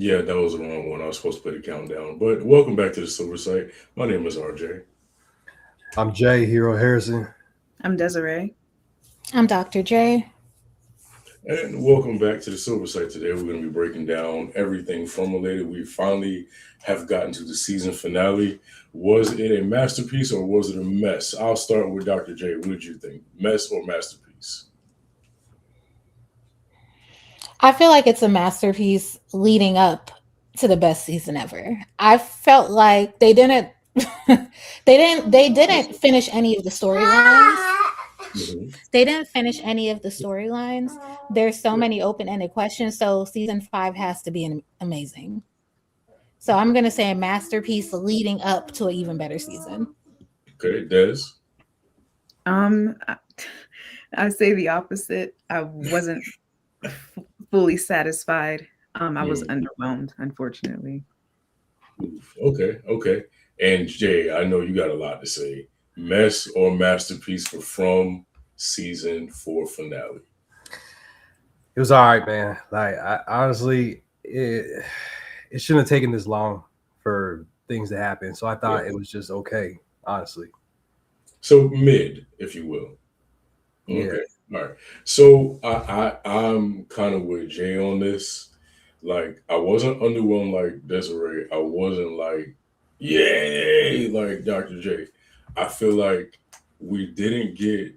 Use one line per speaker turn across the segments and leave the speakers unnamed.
Yeah, that was the wrong one. I was supposed to put a countdown. But welcome back to the Silver Site. My name is RJ.
I'm Jay Hero Harrison.
I'm Desiree.
I'm Dr. J.
And welcome back to the Silver Site. Today we're going to be breaking down everything formulated. We finally have gotten to the season finale. Was it a masterpiece or was it a mess? I'll start with Dr. J. What did you think? Mess or masterpiece?
I feel like it's a masterpiece leading up to the best season ever. I felt like they didn't finish any of the storylines.
Mhm.
They didn't finish any of the storylines. There's so many open-ended questions, so season 5 has to be amazing. So I'm going to say a masterpiece leading up to an even better season.
Okay, Des.
I, I say the opposite. I wasn't fully satisfied. I was
Mm.
underwhelmed, unfortunately.
Oof. Okay, okay. And Jay, I know you got a lot to say. Mess or masterpiece for From season 4 finale?
It was all right, man. Like I honestly, it shouldn't have taken this long for things to happen. So I
Yeah.
thought it was just okay, honestly.
So mid, if you will.
Yeah.
Okay. All right. So I'm kind of with Jay on this. Like I wasn't underwhelmed like Desiree. I wasn't like yay like Dr. J. I feel like we didn't get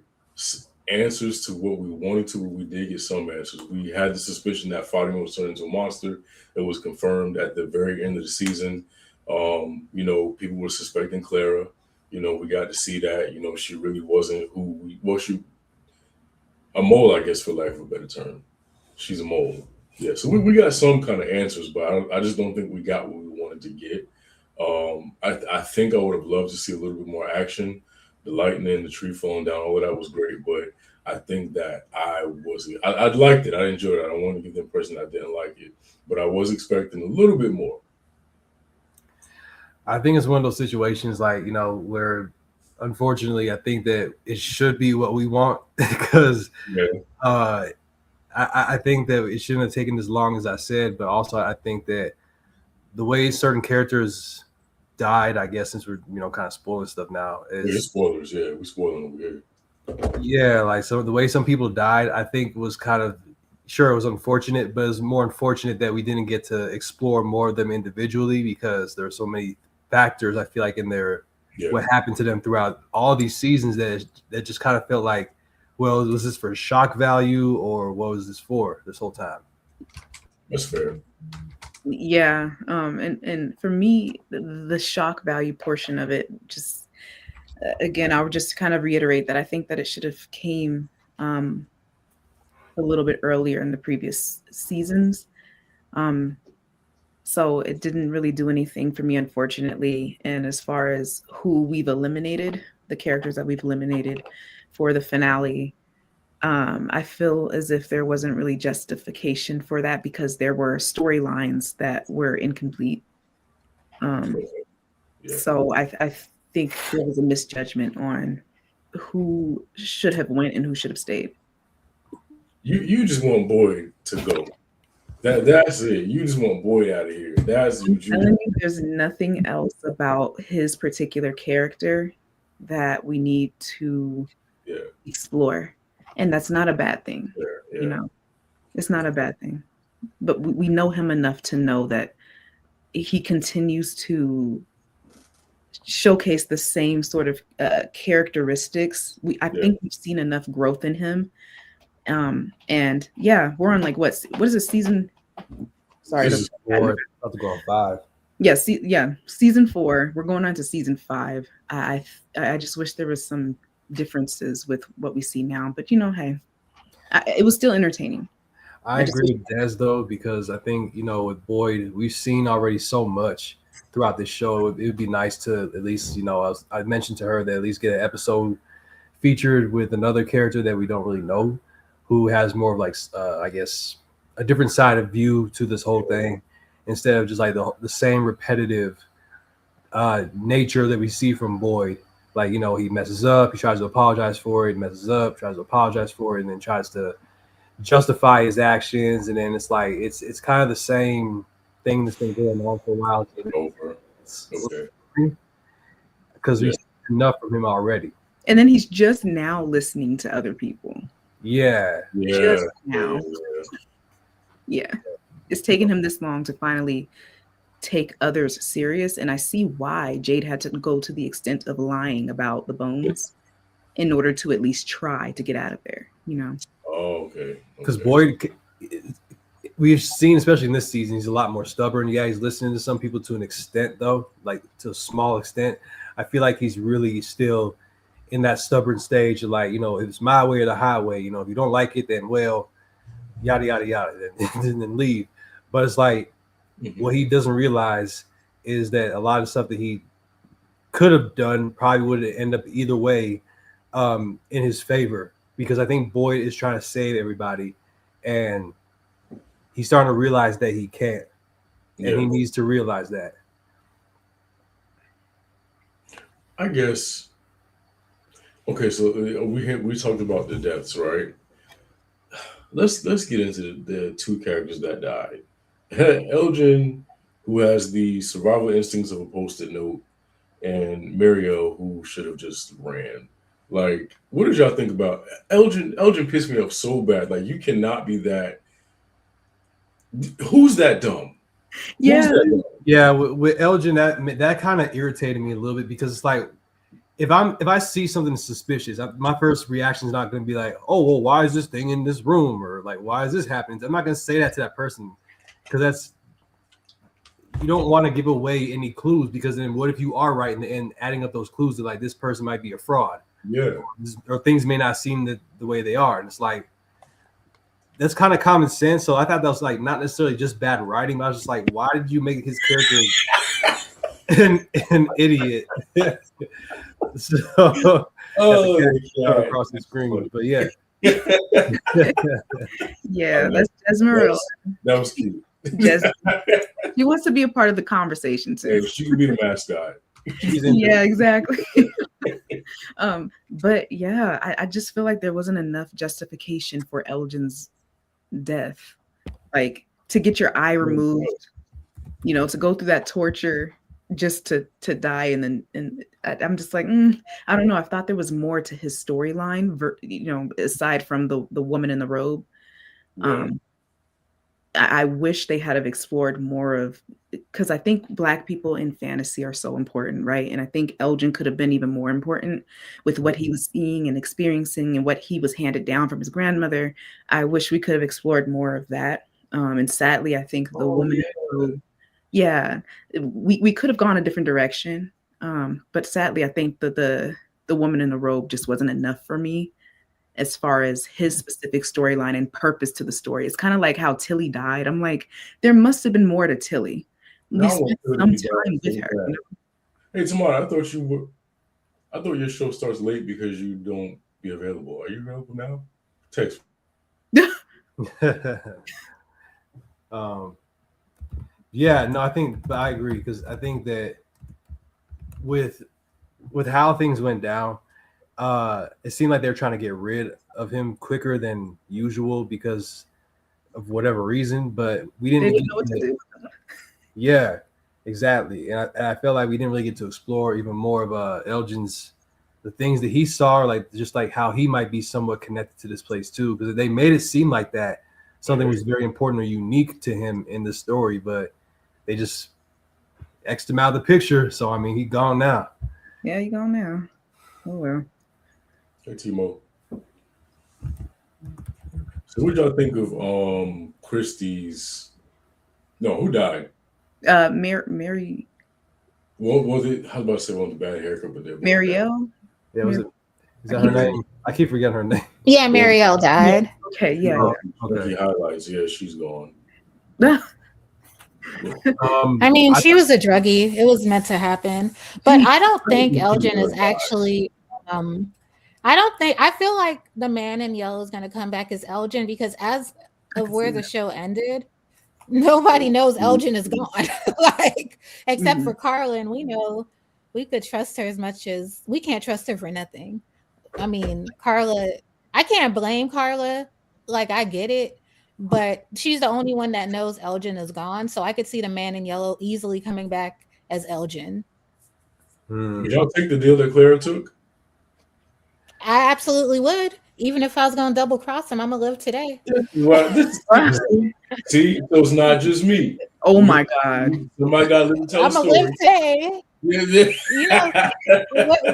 answers to what we wanted to, but we did get some answers. We had the suspicion that Fatima was turned into a monster. It was confirmed at the very end of the season. People were suspecting Clara. We got to see that. She really wasn't who we well, she a mole, I guess, for lack of a better term. She's a mole. Yeah, so we got some kind of answers, but I just don't think we got what we wanted to get. I think I would have loved to see a little bit more action. The lightning, the tree falling down, all of that was great, but I think that I liked it. I enjoyed it. I don't want to give the impression I didn't like it, but I was expecting a little bit more.
I think it's one of those situations like, where unfortunately I think that it should be what we want because
Yeah,
uh I think that it shouldn't have taken as long as I said, but also I think that the way certain characters died, I guess since we're kind of spoiling stuff now,
yeah,
is
spoilers. Yeah, we spoiling over here.
yeah, like so the way some people died, I think was kind of sure it was unfortunate, but it was more unfortunate that we didn't get to explore more of them individually because there are so many factors I feel like in there
Yeah,
what happened to them throughout all these seasons that just kind of felt like, well, was this for shock value or what was this for this whole time?
that's fair.
Yeah. And for me, the shock value portion of it, just again, I would just kind of reiterate that I think that it should have came um, a little bit earlier in the previous seasons. Um, so it didn't really do anything for me, unfortunately. And as far as who we've eliminated, the characters that we've eliminated for the finale, I feel as if there wasn't really justification for that because there were storylines that were incomplete. Um,
Yeah,
so I think there was a misjudgment on who should have went and who should have stayed.
you just want Boyd to go. That's it. You just want Boyd out of here. That's
I'm
what you
telling
want.
you, there's nothing else about his particular character that we need to
Yeah,
explore. And that's not a bad thing,
yeah,
you
yeah.
know, it's not a bad thing. But we know him enough to know that he continues to showcase the same sort of characteristics. I
Yeah.
think we've seen enough growth in him. And yeah, we're on like what is it season? Sorry,
This is
Or about to go on 5.
yeah, season 4. We're going on to season 5. I just wish there was some differences with what we see now, but hey, it was still entertaining.
I
I just
agree
wish,
with Des though because I think with Boyd we've seen already so much throughout this show. It would be nice to at least I mentioned to her that at least get an episode featured with another character that we don't really know, who has more of like I guess a different side of view to this whole thing instead of just like the same repetitive nature that we see from Boyd. Like he messes up, he tries to apologize for it, messes up, tries to apologize for it, and then tries to justify his actions, and then it's like it's kind of the same thing that's been going on for a while.
Over. Okay.
Because we've seen enough from him already.
And then he's just now listening to other people.
Yeah.
Just now. Yeah. It's taken him this long to finally take others serious. And I see why Jade had to go to the extent of lying about the bones in order to at least try to get out of there, you know?
Oh, okay.
Because Boyd, we've seen, especially in this season, he's a lot more stubborn. Yeah, he's listening to some people to an extent, though, like to a small extent. I feel like he's really still in that stubborn stage of like, you know, if it's my way or the highway, you know, if you don't like it, then well, yada, yada, yada, then leave. But it's like, what he doesn't realize is that a lot of stuff that he could have done probably would end up either way in his favor, because I think Boyd is trying to save everybody, and he's starting to realize that he can't, and he needs to realize that.
I guess. Okay, so we talked about the deaths, right? Let's get into the two characters that died. Elgin, who has the survival instincts of a post-it note, and Mariel, who should have just ran. Like, what did y'all think about Elgin? Elgin pissed me off so bad. Like, you cannot be that. Who's that dumb?
Yeah.
Yeah, with Elgin, that kind of irritated me a little bit, because it's like, if I see something suspicious, my first reaction is not going to be like, oh, well, why is this thing in this room, or like, why is this happening? I'm not going to say that to that person, because you don't want to give away any clues, because then what if you are right and adding up those clues to like, this person might be a fraud, or things may not seem the way they are, and it's like, that's kind of common sense. So I thought that was like not necessarily just bad writing, but I was just like, why did you make his character an idiot? So across the screen, but yeah.
Yeah, that's Desmeril.
That was cute.
She wants to be a part of the conversation too.
Yeah, she could be the mascot.
Yeah, exactly. But yeah, I just feel like there wasn't enough justification for Elgin's death, like to get your eye removed, you know, to go through that torture just to die, and I'm just like, I don't know. I thought there was more to his storyline, you know, aside from the woman in the robe. I wish they had have explored more of, because I think Black people in fantasy are so important, right? And I think Elgin could have been even more important with what he was seeing and experiencing and what he was handed down from his grandmother. I wish we could have explored more of that. And sadly, I think the woman, we could have gone a different direction. But sadly, I think that the woman in the robe just wasn't enough for me, as far as his specific storyline and purpose to the story. It's kind of like how Tilly died. I'm like, there must have been more to Tilly. We spent some time with her. You know?
Hey, Tamara, I thought your show starts late because you don't be available. Are you available now? Text.
Yeah, no, I agree, because I think that with how things went down, it seemed like they were trying to get rid of him quicker than usual because of whatever reason, but we didn't know what to do. Yeah, exactly. And I felt like we didn't really get to explore even more of Elgin's, the things that he saw, like just like how he might be somewhat connected to this place too, because they made it seem like that something was very important or unique to him in the story, but they just X'd him out of the picture. So I mean, he gone now.
Yeah, he gone now. Oh well.
Hey, Timo. So what y'all think of Christie's? No, who died?
Mary.
What was it? I was about to say one with the bad haircut, but
Marielle.
Yeah, was it? Is that her name? I keep forgetting her name.
Yeah, Marielle died.
Okay, yeah.
Okay, highlights. Yeah, she's gone.
I mean, she was a druggie. It was meant to happen. But I don't think Elgin is actually I feel like the man in yellow is going to come back as Elgin, because as of where the show ended, nobody knows Elgin is gone. Like, except for Carla, and we know we could trust her as much as we can't trust her for nothing. I mean, Carla, I can't blame Carla. Like, I get it, but she's the only one that knows Elgin is gone. So I could see the man in yellow easily coming back as Elgin.
Would y'all take the deal that Clara took?
I absolutely would. Even if I was going to double cross him, I'm going to live today.
See, so it's not just me.
Oh my God.
Somebody got to tell a
I'm going
story.
to live today. You know,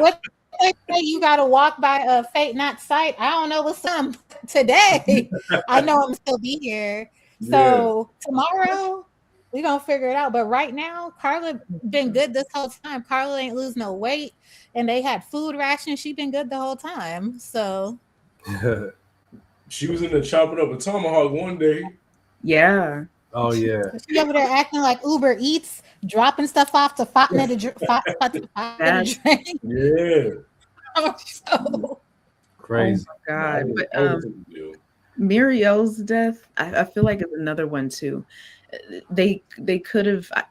what they say, you got to walk by fate, not sight. I don't know what's up today. I know I'm going to still be here. So tomorrow, we're going to figure it out. But right now, Carla been good this whole time. Carla ain't lose no weight. And they had food rations. She been good the whole time. So
she was in the chopping up a tomahawk one day.
Yeah.
Oh yeah.
She over there acting like Uber Eats, dropping stuff off to Fatima to drink.
Yeah.
So
Crazy.
Oh my God. But Muriel's death, I feel like is another one too. They could have I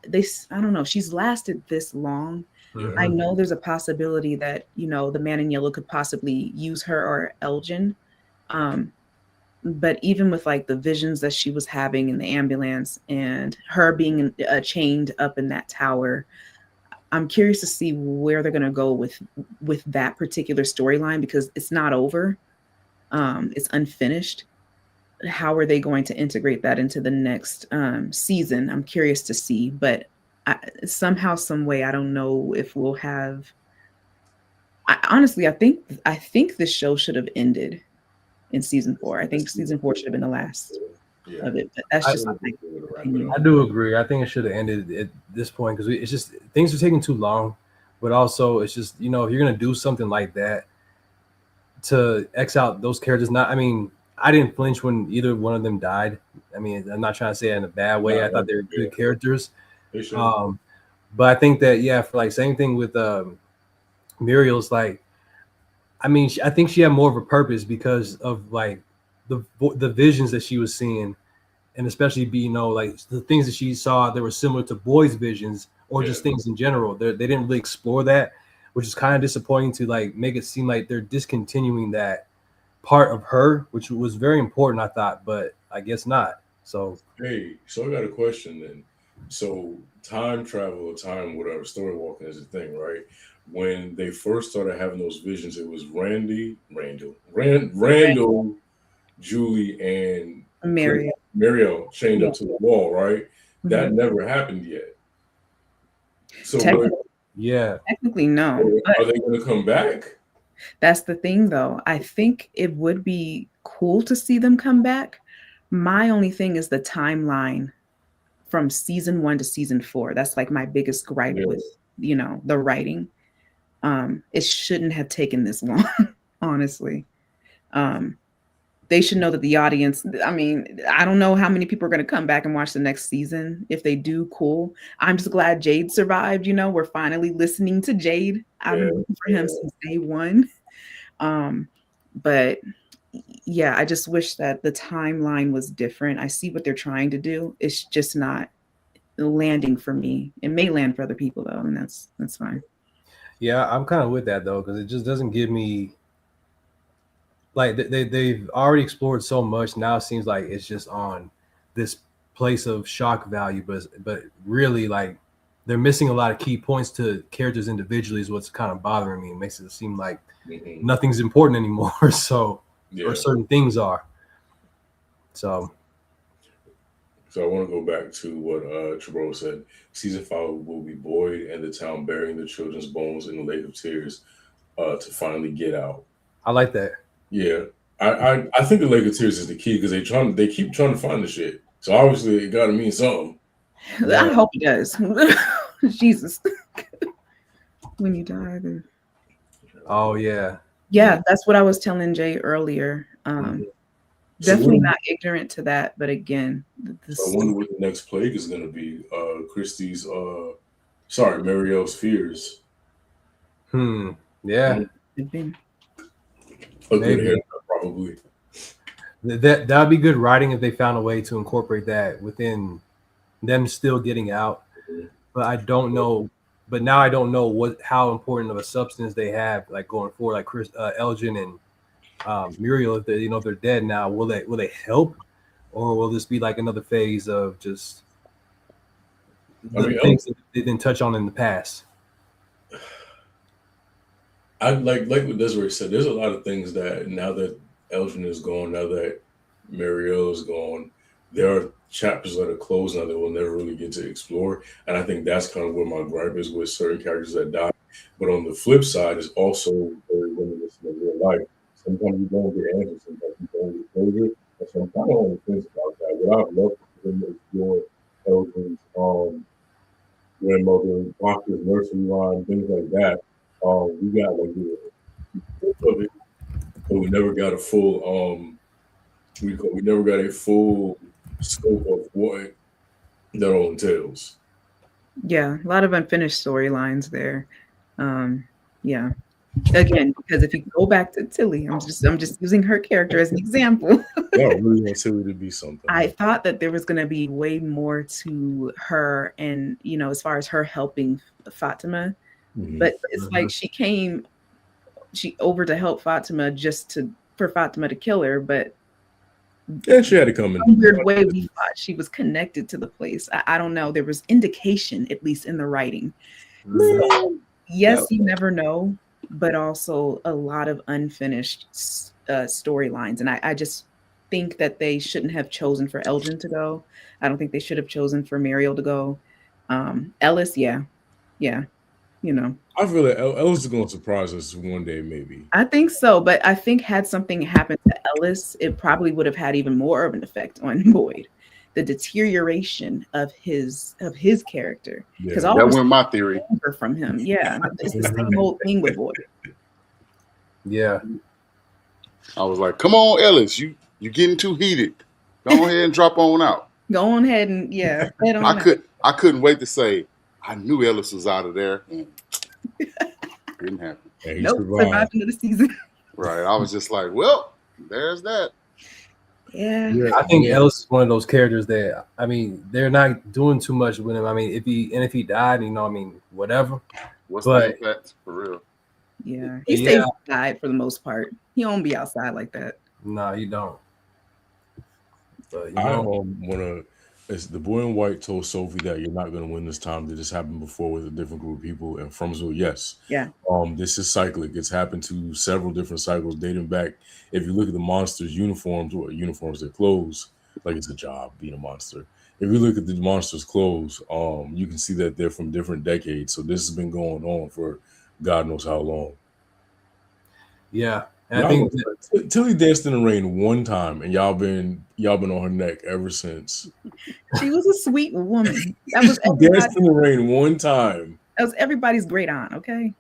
don't know, she's lasted this long.
Mm-hmm.
I know there's a possibility that, you know, the man in yellow could possibly use her or Elgin. But even with like the visions that she was having in the ambulance and her being chained up in that tower, I'm curious to see where they're going to go with that particular storyline, because it's not over. It's unfinished. How are they going to integrate that into the next season? I'm curious to see, but somehow, some way, I don't know if we'll have. Honestly, I think this show should have ended in season 4. I think season 4 should have been the last of it. But that's just my opinion.
I do agree. I think it should have ended at this point, because it's just things are taking too long. But also, it's just, you know, if you're gonna do something like that to X out those characters, I mean, I didn't flinch when either one of them died. I mean, I'm not trying to say it in a bad way. I thought they were good characters. But I think that for like same thing with Muriel's, like, I mean, I think she had more of a purpose because of like the visions that she was seeing, and especially like the things that she saw that were similar to Boyd's visions, or just things in general. They didn't really explore that, which is kind of disappointing to like make it seem like they're discontinuing that part of her, which was very important, I thought, but I guess not. So
I got a question then. So time travel or time whatever, story walking is a thing, right? When they first started having those visions, it was Randall, Julie, and Mariel chained up to the wall, right? Mm-hmm. That never happened yet. So
technically no.
Are they going to come back?
That's the thing, though. I think it would be cool to see them come back. My only thing is the timeline from season 1 to season 4. That's like my biggest gripe with, the writing. It shouldn't have taken this long, honestly. They should know that the audience, I mean, I don't know how many people are going to come back and watch the next season. If they do, cool. I'm just glad Jade survived. We're finally listening to Jade. I've been looking for him since day 1. But yeah, I just wish that the timeline was different. I see what they're trying to do. It's just not landing for me. It may land for other people though, and that's fine.
Yeah, I'm kind of with that though, because it just doesn't give me, like, they've already explored so much. Now it seems like it's just on this place of shock value, but really, like, they're missing a lot of key points to characters individually is what's kind of bothering me. It makes it seem like nothing's important anymore. So, or certain things are. So
I want to go back to what Chabro said. Season 5 will be Boyd and the town burying the children's bones in the Lake of Tears to finally get out.
I like that.
Yeah, I think the Lake of Tears is the key, because they keep trying to find the shit. So obviously it got to mean something.
I hope it does. Jesus, when you die, then.
Oh yeah.
Yeah, that's what I was telling Jay earlier. Definitely not ignorant to that, but again,
I wonder what the next plague is going to be. Mariel's fears.
Yeah.
A good haircut, probably.
That would be good writing if they found a way to incorporate that within them still getting out. But I don't know. But now I don't know how important of a substance they have, like, going forward, like Elgin and Muriel. If they're dead now, will they help, or will this be like another phase of just
I
the
mean,
things that they didn't touch on in the past?
I like what Desiree said. There's a lot of things that now that Elgin is gone, now that Marielle is gone, there are chapters that are closed now that we'll never really get to explore. And I think that's kind of where my gripe is with certain characters that die. But on the flip side, it's also very reminiscent of real life. Sometimes you don't get answers, sometimes you don't get closure. And so I'm kind of on the fence about that. What I'd love for them to explore Elgin's grandmother, doctor's nursery line, things like that. We got like the of it, but we never got a full we never got a full scope of what that all entails.
Yeah, a lot of unfinished storylines there. Yeah. Again, because if you go back to Tilly, I'm just using her character as an example.
Yeah, I really want Tilly to be something.
I thought that there was going to be way more to her, and as far as her helping Fatima, but it's like she over to help Fatima for Fatima to kill her, but
yeah, she had to come in
some weird way we thought she was connected to the place. I don't know. There was indication, at least in the writing. So, yes, you never know, but also a lot of unfinished storylines, and I just think that they shouldn't have chosen for Elgin to go. I don't think they should have chosen for Mariel to go. Ellis, yeah.
I feel that Ellis is going to surprise us one day, maybe.
I think so, but I think had something happened to Ellis, it probably would have had even more of an effect on Boyd. The deterioration of his character, because
that went my theory
from him. Yeah, it's the same old thing with Boyd.
Yeah,
I was like, "Come on, Ellis, you're getting too heated. Go ahead and drop on out."
Go on ahead and head on.
I couldn't wait to say I knew Ellis was out of there. Didn't happen.
Yeah,
nope, survived another season.
Right. I was just like, well, there's that.
Yeah.
I think Ellis is one of those characters that, I mean, they're not doing too much with him. I mean, if he died, whatever.
What's the impact for real?
Yeah. He stays inside for the most part. He won't be outside like that.
No, you don't. But
I want to. The boy in white told Sophie that you're not going to win this time. That this happened before with a different group of people. And Fromsville, yes.
Yeah.
This is cyclic. It's happened to several different cycles dating back. If you look at the monsters' uniforms, their clothes, like it's a job being a monster. If you look at the monsters' clothes, you can see that they're from different decades. So this has been going on for God knows how long.
Yeah. And I think
Tilly danced in the rain one time, and y'all been on her neck ever since.
She was a sweet woman. That was
danced in the rain one time.
That was everybody's great aunt. Okay.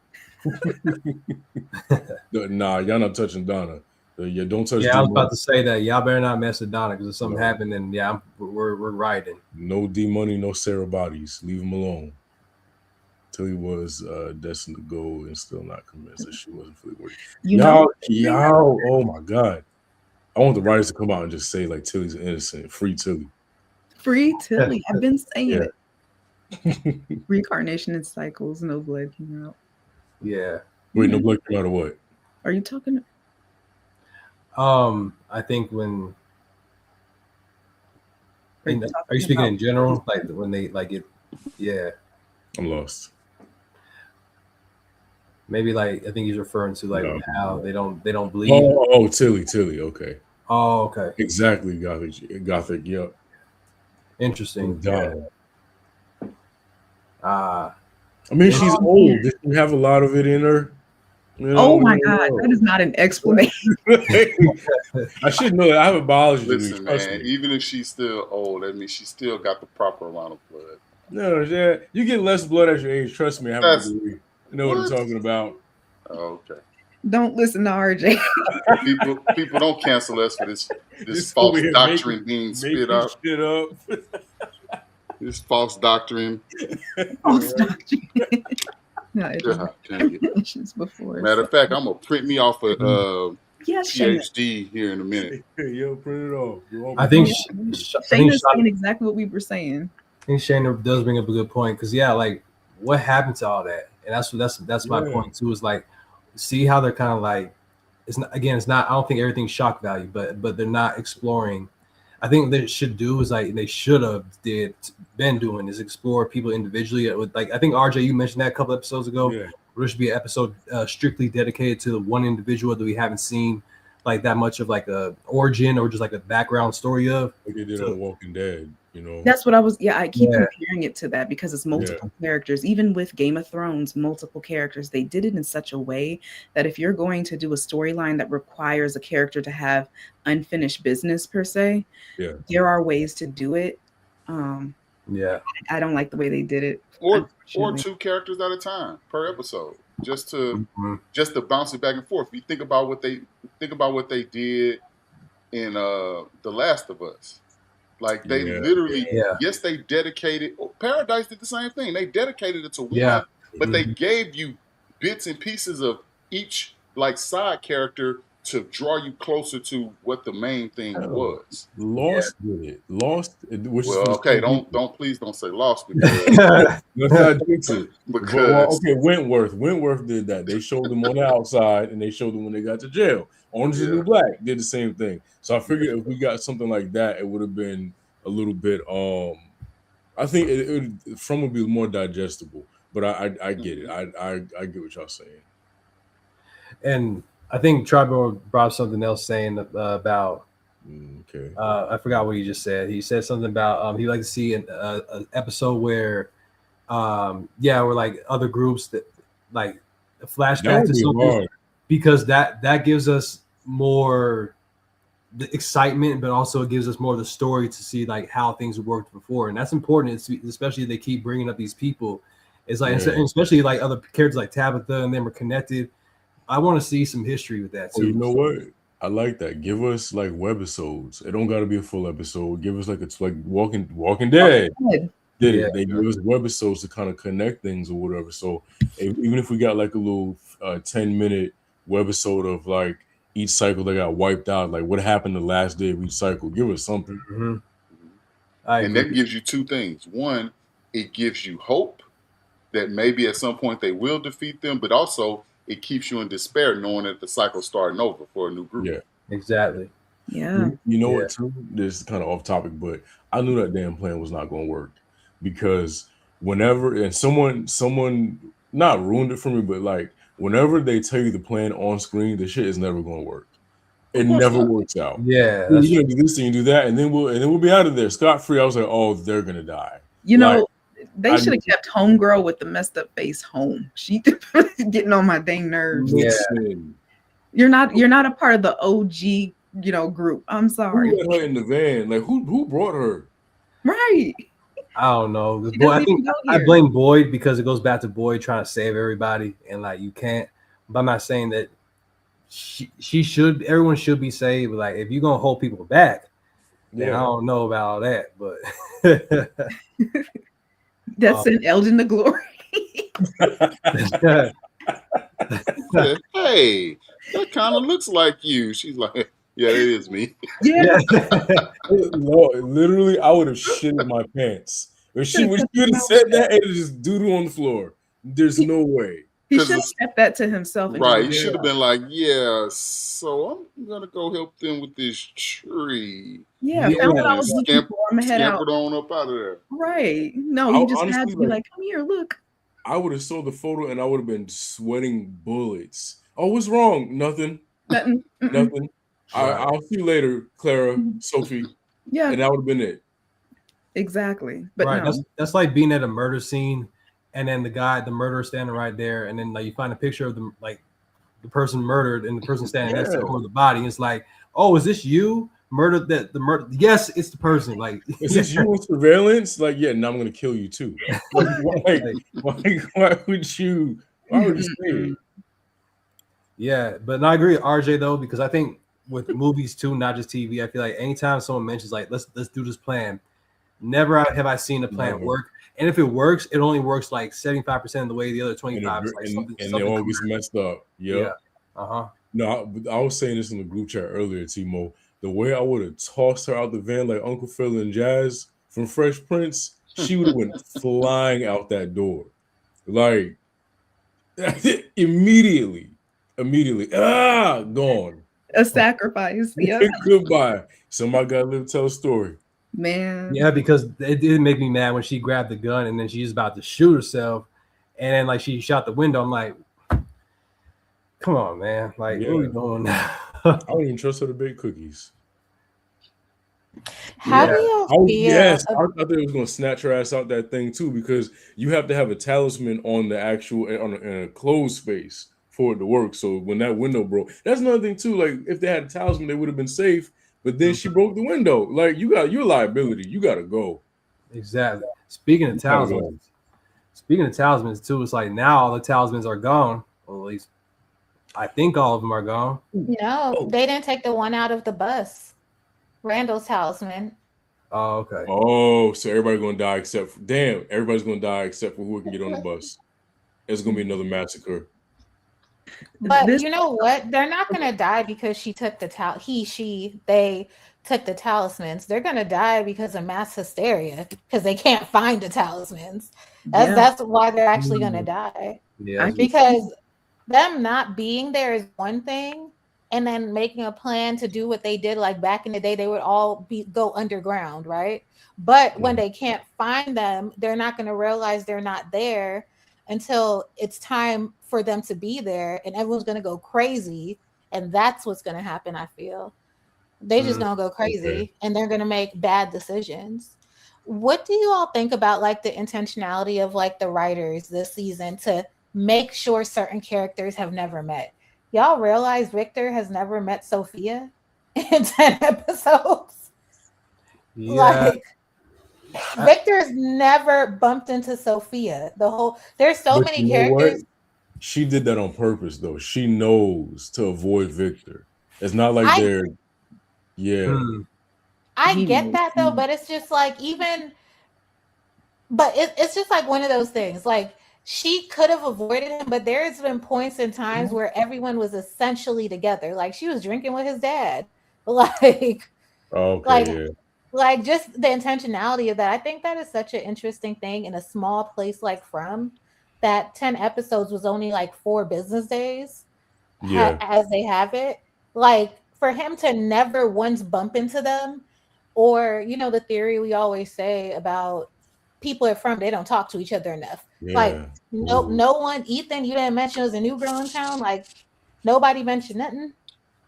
Nah, y'all not touching Donna. Yeah, don't touch.
Yeah, I was about to say that. Y'all better not mess with Donna, because if something happened, then we're riding. No
D Money, no Sarah bodies. Leave them alone. Tilly was destined to go and still not convinced that she wasn't fully worthy. Y'all, oh my God. I want the writers to come out and just say, like, Tilly's innocent. Free Tilly.
Free Tilly. I've been saying it. Reincarnation in cycles. No blood came out.
Yeah.
Wait, no blood came out of what?
Are you talking?
I think when. Are you speaking in general? Like when they like it? Yeah.
I'm lost.
Maybe like I think he's referring to like how they don't bleed.
Oh, Tilly, okay.
Oh, okay.
Exactly, Gothic. Yep.
Interesting.
Yeah.
I
mean, she's old. Did she have a lot of it in her?
Oh my God, that is not an explanation.
I should know that. I have a biology degree.
Listen, man, even if she's still old, that means she still got the proper amount of blood.
No, yeah, you get less blood at your age. Trust me, I have a degree. You know what I'm talking about.
Oh, okay.
Don't listen to RJ.
people don't cancel us for this false doctrine being spit up. This false doctrine.
False doctrine. No,
before. Matter of fact, I'm gonna print me off a PhD here in a minute.
Yo, print it off.
I think
Shayna's saying exactly what we were saying.
I think Shayna does bring up a good point, because like what happened to all that, and that's my point too. Is like, see how they're kind of like, it's not. I don't think everything's shock value, but they're not exploring. I think they should do is like they should have been doing is explore people individually. With like I think RJ, you mentioned that a couple episodes ago.
Yeah.
There should be an episode strictly dedicated to the one individual that we haven't seen like that much of like a origin or just like a background story of.
Like they did on Walking Dead,
That's what I was. Yeah, I keep comparing it to that because it's multiple characters. Even with Game of Thrones, multiple characters. They did it in such a way that if you're going to do a storyline that requires a character to have unfinished business per se, there are ways to do it. I don't like the way they did it.
Or 2 characters at a time per episode, just to bounce it back and forth. You think about what they did in The Last of Us. Like they literally, yes, they dedicated. Paradise did the same thing. They dedicated it to one, but they gave you bits and pieces of each like side character to draw you closer to what the main thing was.
Lost did it. Lost.
Please don't say Lost because
Wentworth did that. They showed them on the outside and they showed them when they got to jail. Orange is the New Black did the same thing. So I figured if we got something like that, it would have been a little bit. I think it would be more digestible. But I get it. I get what y'all saying.
And I think Tribal brought something else saying about. I forgot what he just said. He said something about he'd like to see an episode where, where like other groups that like a flashback to something, because that gives us more the excitement, but also it gives us more of the story to see like how things worked before, and that's important. Especially if they keep bringing up these people. It's like especially like other characters like Tabitha and them are connected. I want to see some history with that too.
You know what? I like that. Give us like webisodes. It don't got to be a full episode. Give us like it's like Walking Dead. Did it? They give us webisodes to kind of connect things or whatever. So even if we got like a little 10-minute webisode of like each cycle that got wiped out, like what happened the last day of each cycle, give us something.
And that gives you 2 things. One, it gives you hope that maybe at some point they will defeat them, but also it keeps you in despair knowing that the cycle's starting over for a new group.
Yeah, exactly.
Yeah.
You know what, too? This is kind of off topic, but I knew that damn plan was not going to work because whenever, someone not ruined it for me, but like whenever they tell you the plan on screen, the shit is never going to work. It never works out.
Yeah.
You're going to do this and you do that, and then we'll be out of there scot-free. I was like, oh, they're going to die.
They should have kept homegirl with the messed up face home. She getting on my dang nerves. You're not a part of the OG, group. I'm sorry.
Who let her in the van? Like who brought her?
Right.
I don't know. I blame Boyd because it goes back to Boyd trying to save everybody, and like you can't. But I'm not saying that she should. Everyone should be saved. But like if you're gonna hold people back, then I don't know about all that. But.
That's an Elden to glory.
Hey, that kind of looks like you. She's like, yeah, it is me.
Yeah.
Lord, literally, I would have shit in my pants. If she would have said that, it would just doodle on the floor. There's no way.
He should have kept that to himself.
Right. He should have been like, so I'm going to go help them with this tree.
Yeah. Found what I was looking for. I'm going to head out.
Scampered on up out of there.
Right. No, you just had to be like, come here, look.
I would have saw the photo and I would have been sweating bullets. Oh, what's wrong? Nothing. Nothing. I'll see you later, Clara, Sophie.
Yeah.
And that would have been it.
Exactly. But no.
That's like being at a murder scene. And then the murderer standing right there, and then like you find a picture of them, like the person murdered, and the person standing next to the body. It's like, oh, is this you? Murdered the murder? Yes, it's the person. Like,
is this you on surveillance? Like, yeah, now I'm gonna kill you too. Why would you say it?
Yeah, but I agree with RJ though, because I think with movies too, not just TV, I feel like anytime someone mentions like let's do this plan, never have I seen a plan work. And if it works, it only works like 75% of the way. The other 25 is like something
they all gets messed up. Yeah.
Uh-huh.
No, I was saying this in the group chat earlier, Timo. The way I would have tossed her out the van like Uncle Phil and Jazz from Fresh Prince, she would have went flying out that door. Like immediately. Gone.
A sacrifice. Yep.
Goodbye. Somebody got to live to tell a story.
Man.
Yeah, because it did make me mad when she grabbed the gun and then she's about to shoot herself, and then like she shot the window. I'm like, come on, man! Like, what are we doing now?
I don't even trust her to bake cookies.
How do y'all feel?
Yes, I thought they was gonna snatch her ass out that thing too, because you have to have a talisman on the actual in a closed space for it to work. So when that window broke, that's another thing too. Like if they had a talisman, they would have been safe. But then she broke the window. Like you're a liability. You gotta go.
Exactly. Speaking of talismans too, it's like now all the talismans are gone. Well, at least I think all of them are gone.
No, they didn't take the one out of the bus. Randall's talisman.
Oh, okay.
Oh, so everybody's gonna die except for everybody's gonna die except for who can get on the bus. It's gonna be another massacre.
But you know what? They're not gonna die because she took the they took the talismans. They're gonna die because of mass hysteria because they can't find the talismans. That's why they're actually gonna die.
Yeah,
because them not being there is one thing, and then making a plan to do what they did, like back in the day, they would all go underground, right? But when they can't find them, they're not going to realize they're not there until it's time for them to be there, and everyone's going to go crazy, and that's what's going to happen. I feel they just going to go crazy, and they're going to make bad decisions. What do you all think about like the intentionality of like the writers this season to make sure certain characters have never met? Y'all realize Victor has never met Sophia in 10 episodes?
Yeah.
Like, Victor's never bumped into Sophia. There's so many characters.
She did that on purpose, though. She knows to avoid Victor. It's not like they're,
I get that, though, but it's just like it's just like one of those things. Like, she could have avoided him, but there's been points in times where everyone was essentially together. Like she was drinking with his dad. Like just the intentionality of that. I think that is such an interesting thing in a small place like From, that 10 episodes was only like 4 business days as they have it. Like for him to never once bump into them, or the theory we always say about people at From, they don't talk to each other enough. Like no one. Ethan, you didn't mention there's a new girl in town. Like nobody mentioned nothing.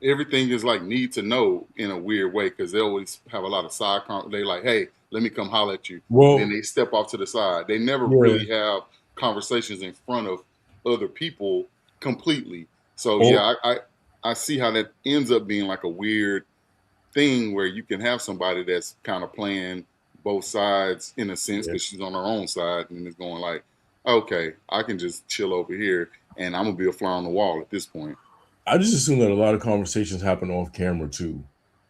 Everything is like need to know in a weird way because they always have a lot of side. They like, hey, let me come holler at you. Well, then they step off to the side. They never really have conversations in front of other people completely. So I see how that ends up being like a weird thing where you can have somebody that's kind of playing both sides in a sense because she's on her own side and it's going like, okay, I can just chill over here and I'm gonna be a fly on the wall at this point.
I just assume that a lot of conversations happen off camera too.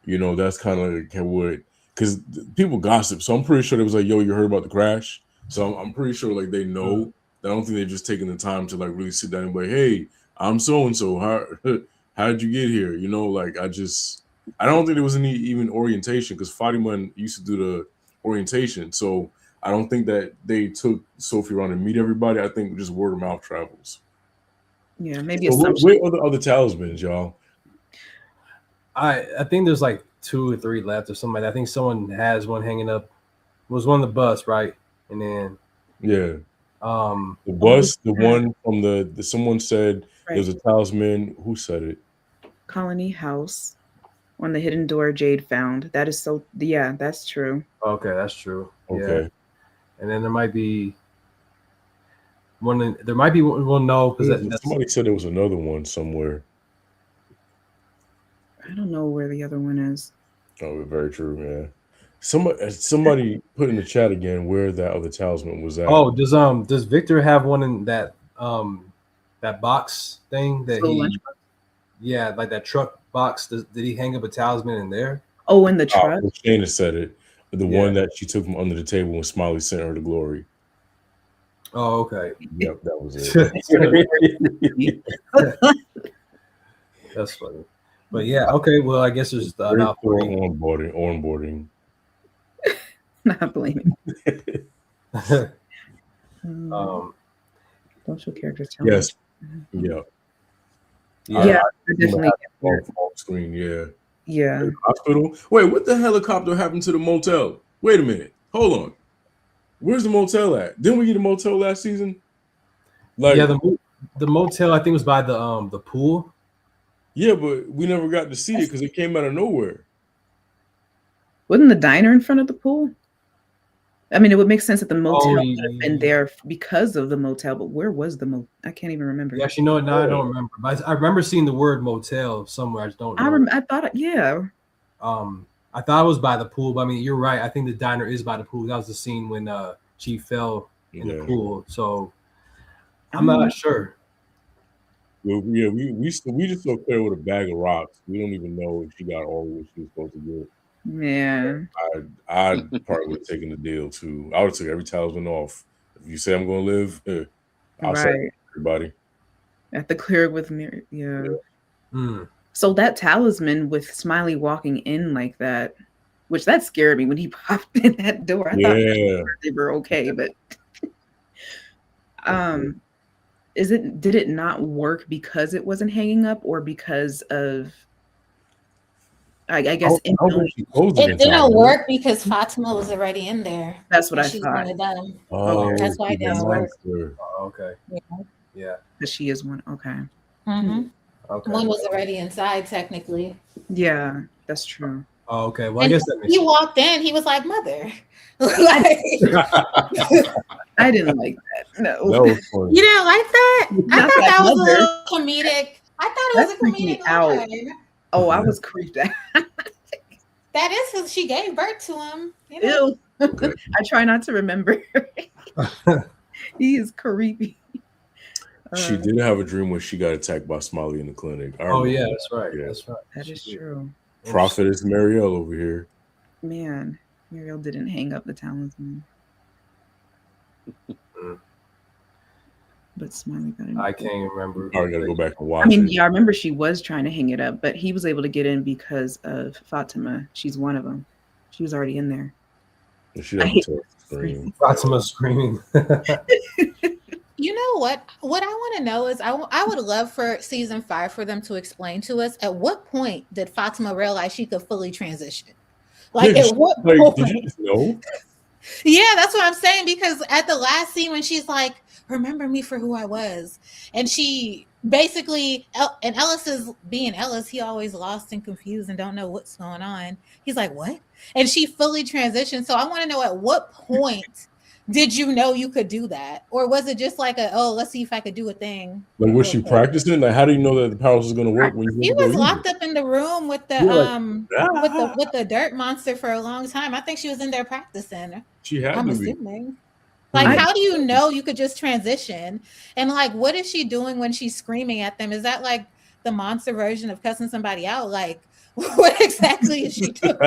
That's kind of like what, because people gossip. So I'm pretty sure they was like, yo, you heard about the crash? So I'm pretty sure like they know. I don't think they're just taking the time to like really sit down and be like, hey, I'm so-and-so. How did you get here? Like I don't think there was any even orientation because Fatima used to do the orientation. So I don't think that they took Sophie around and meet everybody. I think just word of mouth travels.
Yeah, maybe
where are the other talismans, y'all?
I think there's like 2 or 3 left or something. I think someone has one hanging up. It was one on the bus, right? And then
the bus, the one from the someone said there's a talisman. Who said it?
Colony House on the hidden door Jade found. That is that's true.
Okay, that's true.
Okay.
Yeah. And then there might be one. There might be one. No, because
somebody said there was another one somewhere.
I don't know where the other one is.
Oh, very true, man. Somebody put in the chat again where that other talisman was at.
Oh, does Victor have one in that that box thing that like that truck box? Did he hang up a talisman in there?
Oh, in the truck.
Shayna said it. The one that she took from under the table when Smiley sent her to glory.
Oh, okay.
Yep, that was
it. That's funny. But yeah, okay. Well, I guess there's about
onboarding.
Not blaming.
Social
characters.
Yes. Yeah.
Yeah, I
I
definitely
off screen. Yeah.
yeah.
Hospital. Wait, what the helicopter happened to the motel? Wait a minute. Hold on. Where's the motel at? Didn't we get a motel last season? Like,
Yeah, the motel I think was by the pool.
yeah, but we never got to see it because it came out of nowhere.
Wasn't the diner in front of the pool? I mean, it would make sense that the motel
Oh,
would have been there because of the motel, but where was the motel? I can't even remember.
Yeah, you know what? No, I don't remember. But I remember seeing the word motel somewhere. I just don't know.
I thought, yeah.
I thought it was by the pool, but I mean, you're right. I think the diner is by the pool. That was the scene when she fell in the pool. So I'm not sure.
Well, yeah, we just so clear with a bag of rocks. We don't even know if she got all what she was supposed to get.
Man,
I probably would have taken the deal too. I would have took every talisman off. If you say I'm going to live, I'll say everybody.
At the clear with Mary, yeah.
Mm.
So that talisman with Smiley walking in like that, which that scared me when he popped in that door. I thought they were okay, but did it not work because it wasn't hanging up or because of I guess
it didn't work because Fatima was already in there.
That's what I thought.
Oh,
that's why it didn't work.
Okay. Yeah.
Because she is one. Okay.
Mm-hmm.
Okay.
One was already inside, technically.
Yeah, that's true.
Oh, okay. Well, I guess that makes
sense. He walked in. He was like, "Mother." Like,
I didn't like that. No.
That was funny.
You didn't like that? I thought that was a little comedic. I thought it was a comedic line.
Oh, I was creeped out.
That is because she gave birth to him. You know?
Ew. I try not to remember. He is creepy.
She did have a dream where she got attacked by Smiley in the clinic.
Oh yeah, that's right.
Yeah.
That's right.
That is true.
Prophetess Marielle over here.
Man, Marielle didn't hang up the talisman. But Smiley got it.
I can't remember.
I gotta go back and watch.
I mean, yeah, I remember she was trying to hang it up, but he was able to get in because of Fatima. She's one of them. She was already in there.
Fatima screaming.
You know what? What I want to know is I would love for season 5 for them to explain to us at what point did Fatima realize she could fully transition? Like at what point?
Did you just know?
Yeah, that's what I'm saying. Because at the last scene when she's like, "Remember me for who I was," and she basically, and Ellis is being Ellis. He always lost and confused and don't know what's going on. He's like, "What?" And she fully transitioned. So I want to know at what point did you know you could do that? Or was it just like let's see if I could do a thing?
Like, was she practicing? Like, how do you know that the powers was going to work? When
he was locked up in the room with the with the dirt monster for a long time. I think she was in there practicing.
She had
I'm assuming. Like, how do you know you could just transition? And like, what is she doing when she's screaming at them? Is that like the monster version of cussing somebody out? Like, what exactly is she doing?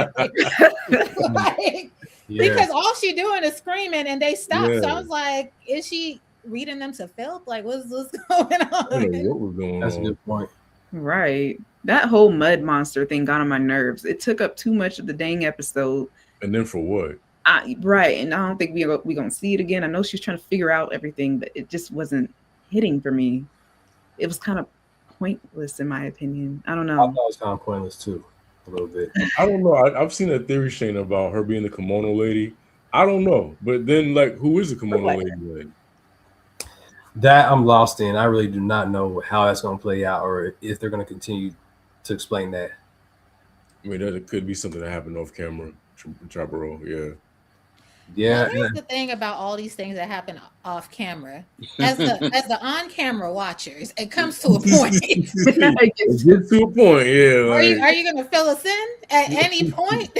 Because all she doing is screaming and they stop. So I was like, is she reading them to filth? Like, what's going on?
What was going on?
That's a good point.
Right. That whole mud monster thing got on my nerves. It took up too much of the dang episode.
And then for what?
Right. And I don't think we're going to see it again. I know she's trying to figure out everything, but it just wasn't hitting for me. It was kind of pointless, in my opinion. I don't know.
I thought it was kind of pointless, too. A little bit.
I don't know. I've seen a theory, Shane, about her being the kimono lady. I don't know. But then, like, who is the kimono lady?
That I'm lost in. I really do not know how that's going to play out or if they're going to continue to explain that.
I mean, that could be something that happened off camera. Chaparral, yeah.
Yeah.
Well, here's the thing about all these things that happen off camera. As the on-camera watchers, it comes to a point.
It gets to a point, yeah.
Like, are you going to fill us in at any point?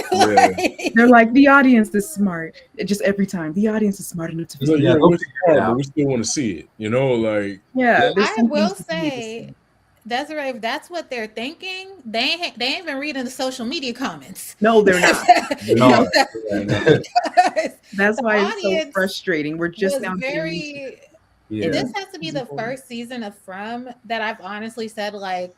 They're like, the audience is smart. Just every time, the audience is smart enough to
figure it out. But we still want to see it, you know, like.
Yeah,
I will say, Desiree, if that's what they're thinking, they ain't been reading the social media comments.
No, they're not.
No.
That's why it's so frustrating. We're just now
very. Yeah. This has to be the first season of From that I've honestly said, like,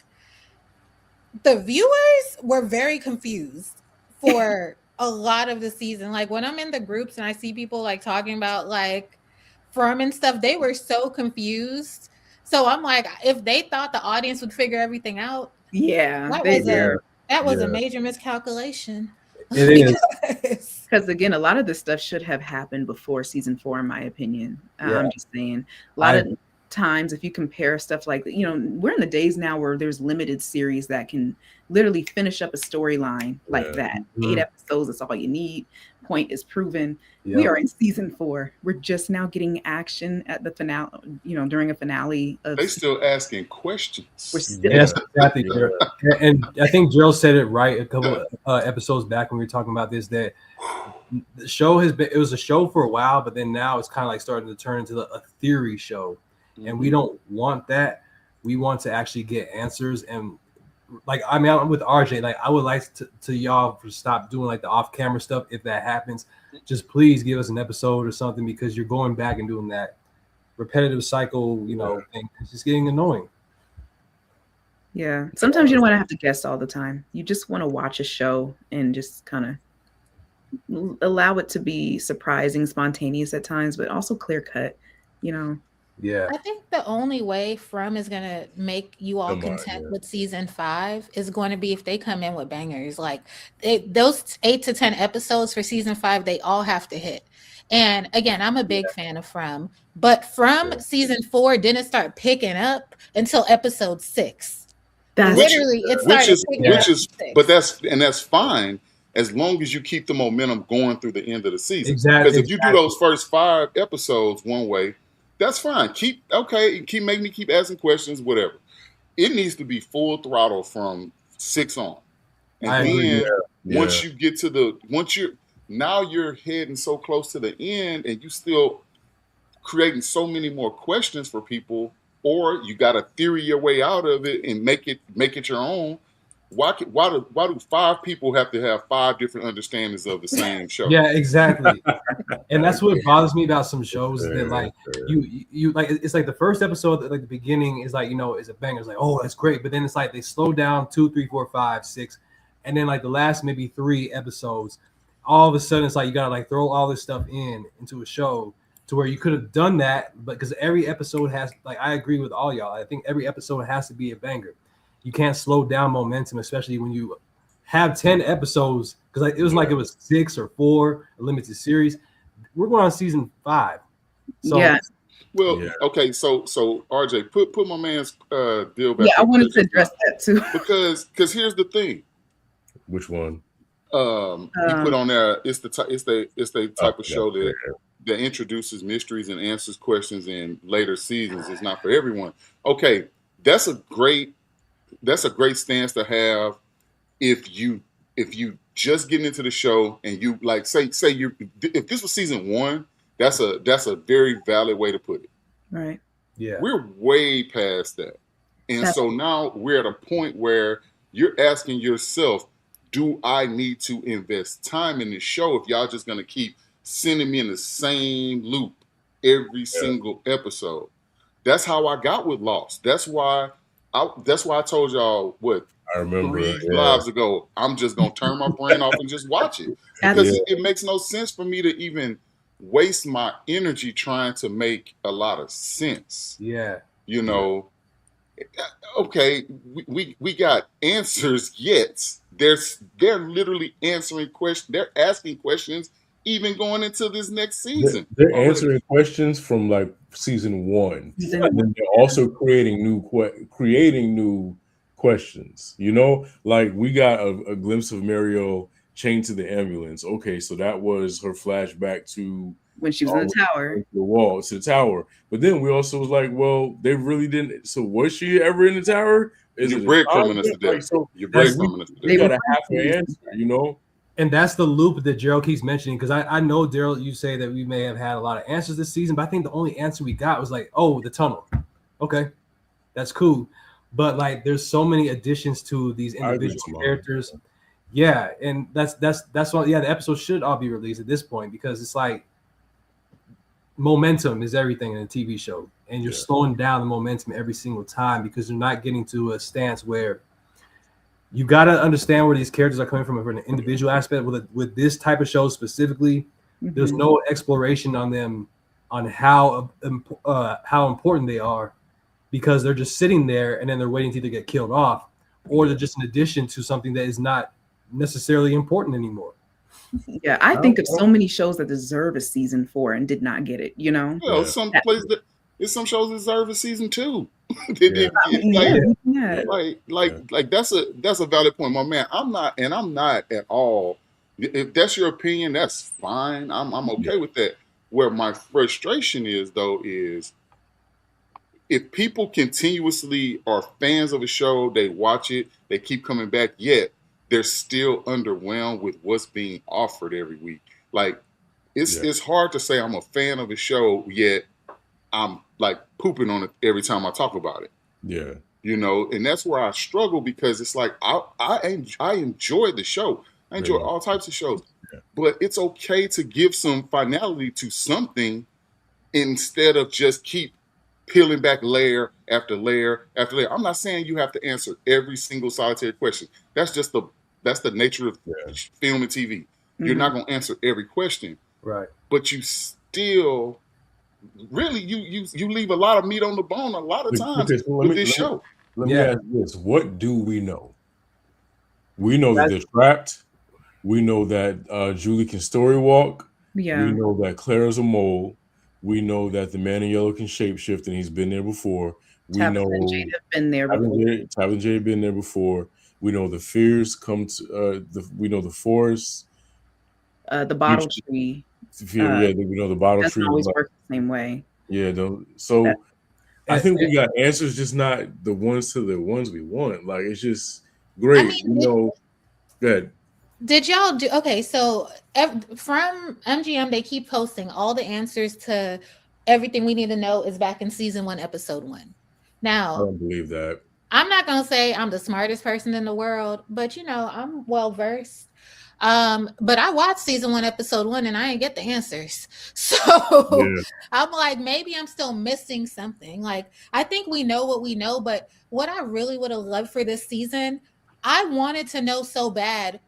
the viewers were very confused for a lot of the season. Like, when I'm in the groups and I see people like talking about like From and stuff, they were so confused So I'm like, if they thought the audience would figure everything out,
Yeah,
that
they
was
did.
a major miscalculation.
It is.
Because again, a lot of this stuff should have happened before season 4, in my opinion.
Yeah.
I'm just saying, a lot of times, if you compare stuff like, we're in the days now where there's limited series that can literally finish up a storyline like that. 8 episodes, that's all you need. Point is proven.
Yeah.
We are in season 4. We're just now getting action at the finale, during a finale of.
They still asking questions.
We're still.
Yes, exactly. And I think Gerald said it right a couple episodes back when we were talking about this, that the show it was a show for a while, but then now it's kind of like starting to turn into a theory show. And we don't want that. We want to actually get answers. And like, I mean, I'm with RJ. Like, I would like to y'all to stop doing like the off-camera stuff. If that happens, just please give us an episode or something, because you're going back and doing that repetitive cycle, thing. It's just getting annoying.
Yeah. Sometimes you don't want to have to guess all the time. You just want to watch a show and just kind of allow it to be surprising, spontaneous at times, but also clear cut,
Yeah.
I think the only way From is going to make you all content with season 5 is going to be if they come in with bangers. Like those 8 to 10 episodes for season 5, they all have to hit. And again, I'm a big fan of From, but From season 4 didn't start picking up until episode 6. Literally, it started picking up.
But that's fine, as long as you keep the momentum going through the end of the season.
Exactly.
Because if you do those first 5 episodes one way, that's fine. Keep making me keep asking questions, whatever. It needs to be full throttle from 6 on. And then once you get to you're heading so close to the end, and you still creating so many more questions for people, or you got to theory your way out of it and make it your own. Why do 5 people have to have 5 different understandings of the same show?
Yeah, exactly. And that's what bothers me about some shows, that like you like, it's like the first episode, like the beginning is like, is a banger. It's like, oh, that's great. But then it's like they slow down 2, 3, 4, 5, 6. And then like the last maybe 3 episodes, all of a sudden it's like you gotta like throw all this stuff into a show, to where you could have done that, but because every episode has, like, I agree with all y'all. I think every episode has to be a banger. You can't slow down momentum, especially when you have 10 episodes, because like, it was like it was 6 or 4, a limited series. We're going on season 5. So,
okay, so RJ, put my man's deal back.
Yeah, I wanted to address that too.
Because here's the thing.
Which one?
He put on there. It's the type of show that introduces mysteries and answers questions in later seasons. It's not for everyone. Okay, that's a great stance to have if you just getting into the show and you like say if this was season 1, that's a very valid way to put it.
Right.
Yeah.
We're way past that. And so now we're at a point where you're asking yourself, do I need to invest time in this show if y'all just going to keep sending me in the same loop every single episode? That's how I got with Lost. That's why I told y'all
I remember
3 lives ago, I'm just going to turn my brain off and just watch it. Because it makes no sense for me to even waste my energy trying to make a lot of sense.
Yeah.
Okay, we got answers yet. They're literally answering questions. They're asking questions even going into this next season.
They're answering questions from like season 1. And then they're also creating new questions. Like we got a glimpse of Mario chained to the ambulance. Okay, so that was her flashback to
when she was in the tower.
To the tower. But then we also was like, well, they really didn't. So was she ever in the tower?
You're breadcrumbing us today. You're breadcrumbing us today.
They got a half an answer,
And that's the loop that Gerald keeps mentioning, because I know, Daryl, you say that we may have had a lot of answers this season, but I think the only answer we got was like, oh, the tunnel. Okay, that's cool. But like, there's so many additions to these individual characters. Yeah, and that's why the episode should all be released at this point, because it's like momentum is everything in a TV show, and you're slowing down the momentum every single time because you're not getting to a stance where you got to understand where these characters are coming from an individual aspect. With this type of show specifically, there's no exploration on them, on how important they are, because they're just sitting there and then they're waiting to either get killed off or they're just an addition to something that is not necessarily important anymore.
Yeah, I think of so many shows that deserve a season 4 and did not get it. You know,
some places that there's some shows that deserve a season 2. They didn't get, like that's a valid point, my man. I'm not at all. If that's your opinion, that's fine. I'm okay with that. Where my frustration is, though, is if people continuously are fans of a show, they watch it, they keep coming back, yet they're still underwhelmed with what's being offered every week. Like, it's hard to say I'm a fan of a show, yet I'm like pooping on it every time I talk about it.
Yeah.
You know, and that's where I struggle, because it's like I enjoy the show. I enjoy all types of shows. Yeah. But it's okay to give some finality to something instead of just keep peeling back layer after layer after layer. I'm not saying you have to answer every single solitary question. That's the nature of film and TV. Mm-hmm. You're not going to answer every question.
Right.
But you still really you leave a lot of meat on the bone a lot of times with this show.
Let me ask this. What do we know? We know that they're trapped. We know that Julie can story walk.
Yeah.
We know that Claire's a mole. We know that the man in yellow can shapeshift, and he's been there before. We know
Jade have been there before.
Tab and Jade been there before. We know the fears come to we know the forest.
The bottle tree.
We know the bottle tree.
Doesn't always work the same way.
Yeah, I think we got answers, just not the ones we want. Like, it's just great. I mean, go ahead.
Did y'all do okay? So from MGM, they keep posting all the answers to everything we need to know is back in season 1, episode 1. Now,
I don't believe that.
I'm not gonna say I'm the smartest person in the world, but I'm well versed. But I watched season 1, episode 1, and I didn't get the answers. So I'm like, maybe I'm still missing something. Like, I think we know what we know, but what I really would have loved for this season, I wanted to know so bad,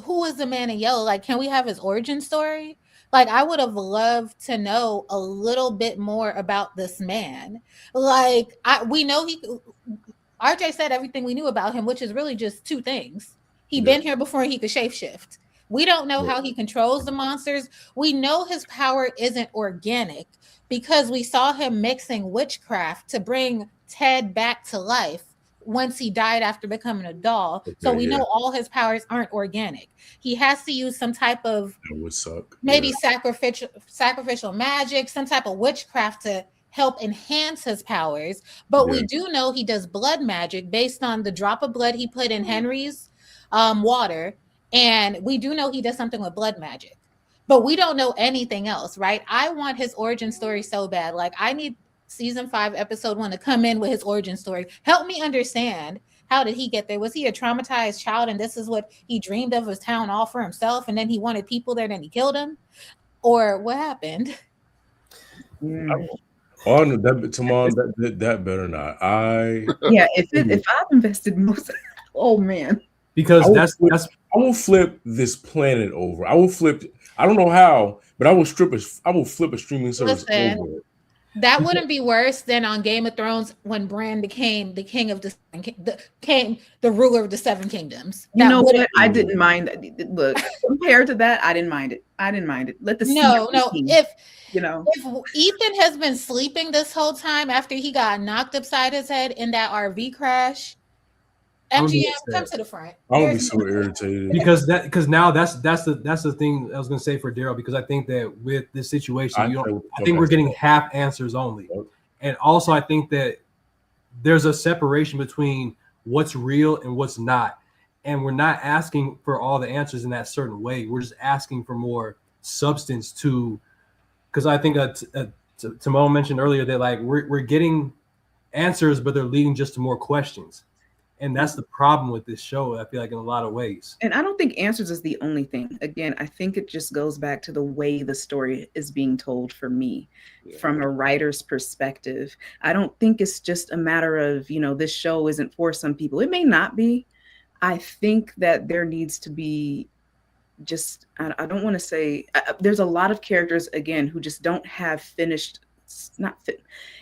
who is the man in yellow? Like, can we have his origin story? Like, I would have loved to know a little bit more about this man. Like, we know RJ said everything we knew about him, which is really just 2 things. He'd been here before he could shapeshift. We don't know how he controls the monsters. We know his power isn't organic because we saw him mixing witchcraft to bring Ted back to life once he died after becoming a doll. Okay, so we know all his powers aren't organic. He has to use some type of maybe sacrificial magic, some type of witchcraft to help enhance his powers. But we do know he does blood magic based on the drop of blood he put in Henry's water. And we do know he does something with blood magic. But we don't know anything else, right? I want his origin story so bad. Like, I need season 5, episode 1 to come in with his origin story. Help me understand, how did he get there? Was he a traumatized child and this is what he dreamed of his town all for himself, and then he wanted people there, then he killed him? Or what happened?
That better not.
If I've invested most, oh man.
Because
I will flip this planet over. I don't know how, but I will flip a streaming service over.
That wouldn't be worse than on Game of Thrones when Bran became the king of the ruler of the 7 kingdoms.
You know what? I didn't mind. Look, compared to that, I didn't mind it. Let the
if Ethan has been sleeping this whole time after he got knocked upside his head in that RV crash, MGM, come to the front.
I would be so irritated
because now that's the thing I was going to say for Daryl, because I think that with this situation, I think we're getting half answers only, and also I think that there's a separation between what's real and what's not, and we're not asking for all the answers in that certain way. We're just asking for more substance to, because I think Timon mentioned earlier that like we're getting answers, but they're leading just to more questions. And that's the problem with this show, I feel like, in a lot of ways.
And I don't think answers is the only thing. Again, I think it just goes back to the way the story is being told for me, from a writer's perspective. I don't think it's just a matter of, this show isn't for some people. It may not be. I think that there needs to be just, I don't want to say, there's a lot of characters, again, who just don't have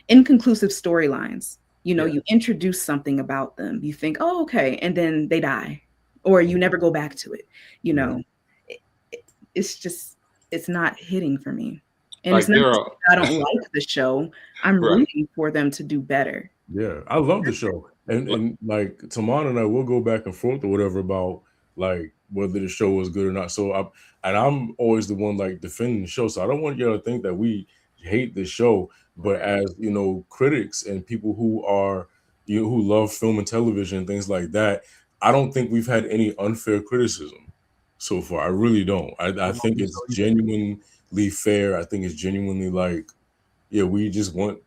inconclusive storylines. You know, you introduce something about them. You think, oh, okay. And then they die, or you never go back to it. You know, it's just, it's not hitting for me. And it's
Like
not
there
that
are
I don't like the show. I'm
right.
rooting for them to do better.
Yeah, I love the show, and like Tamana and I will go back and forth or whatever about like whether the show was good or not. So I'm always the one like defending the show. So I don't want y'all to think that we hate the show, but as you know, critics and people who are who love film and television and things like that, I don't think we've had any unfair criticism so far. I really don't. I think it's genuinely fair. I think it's genuinely like, yeah, we just want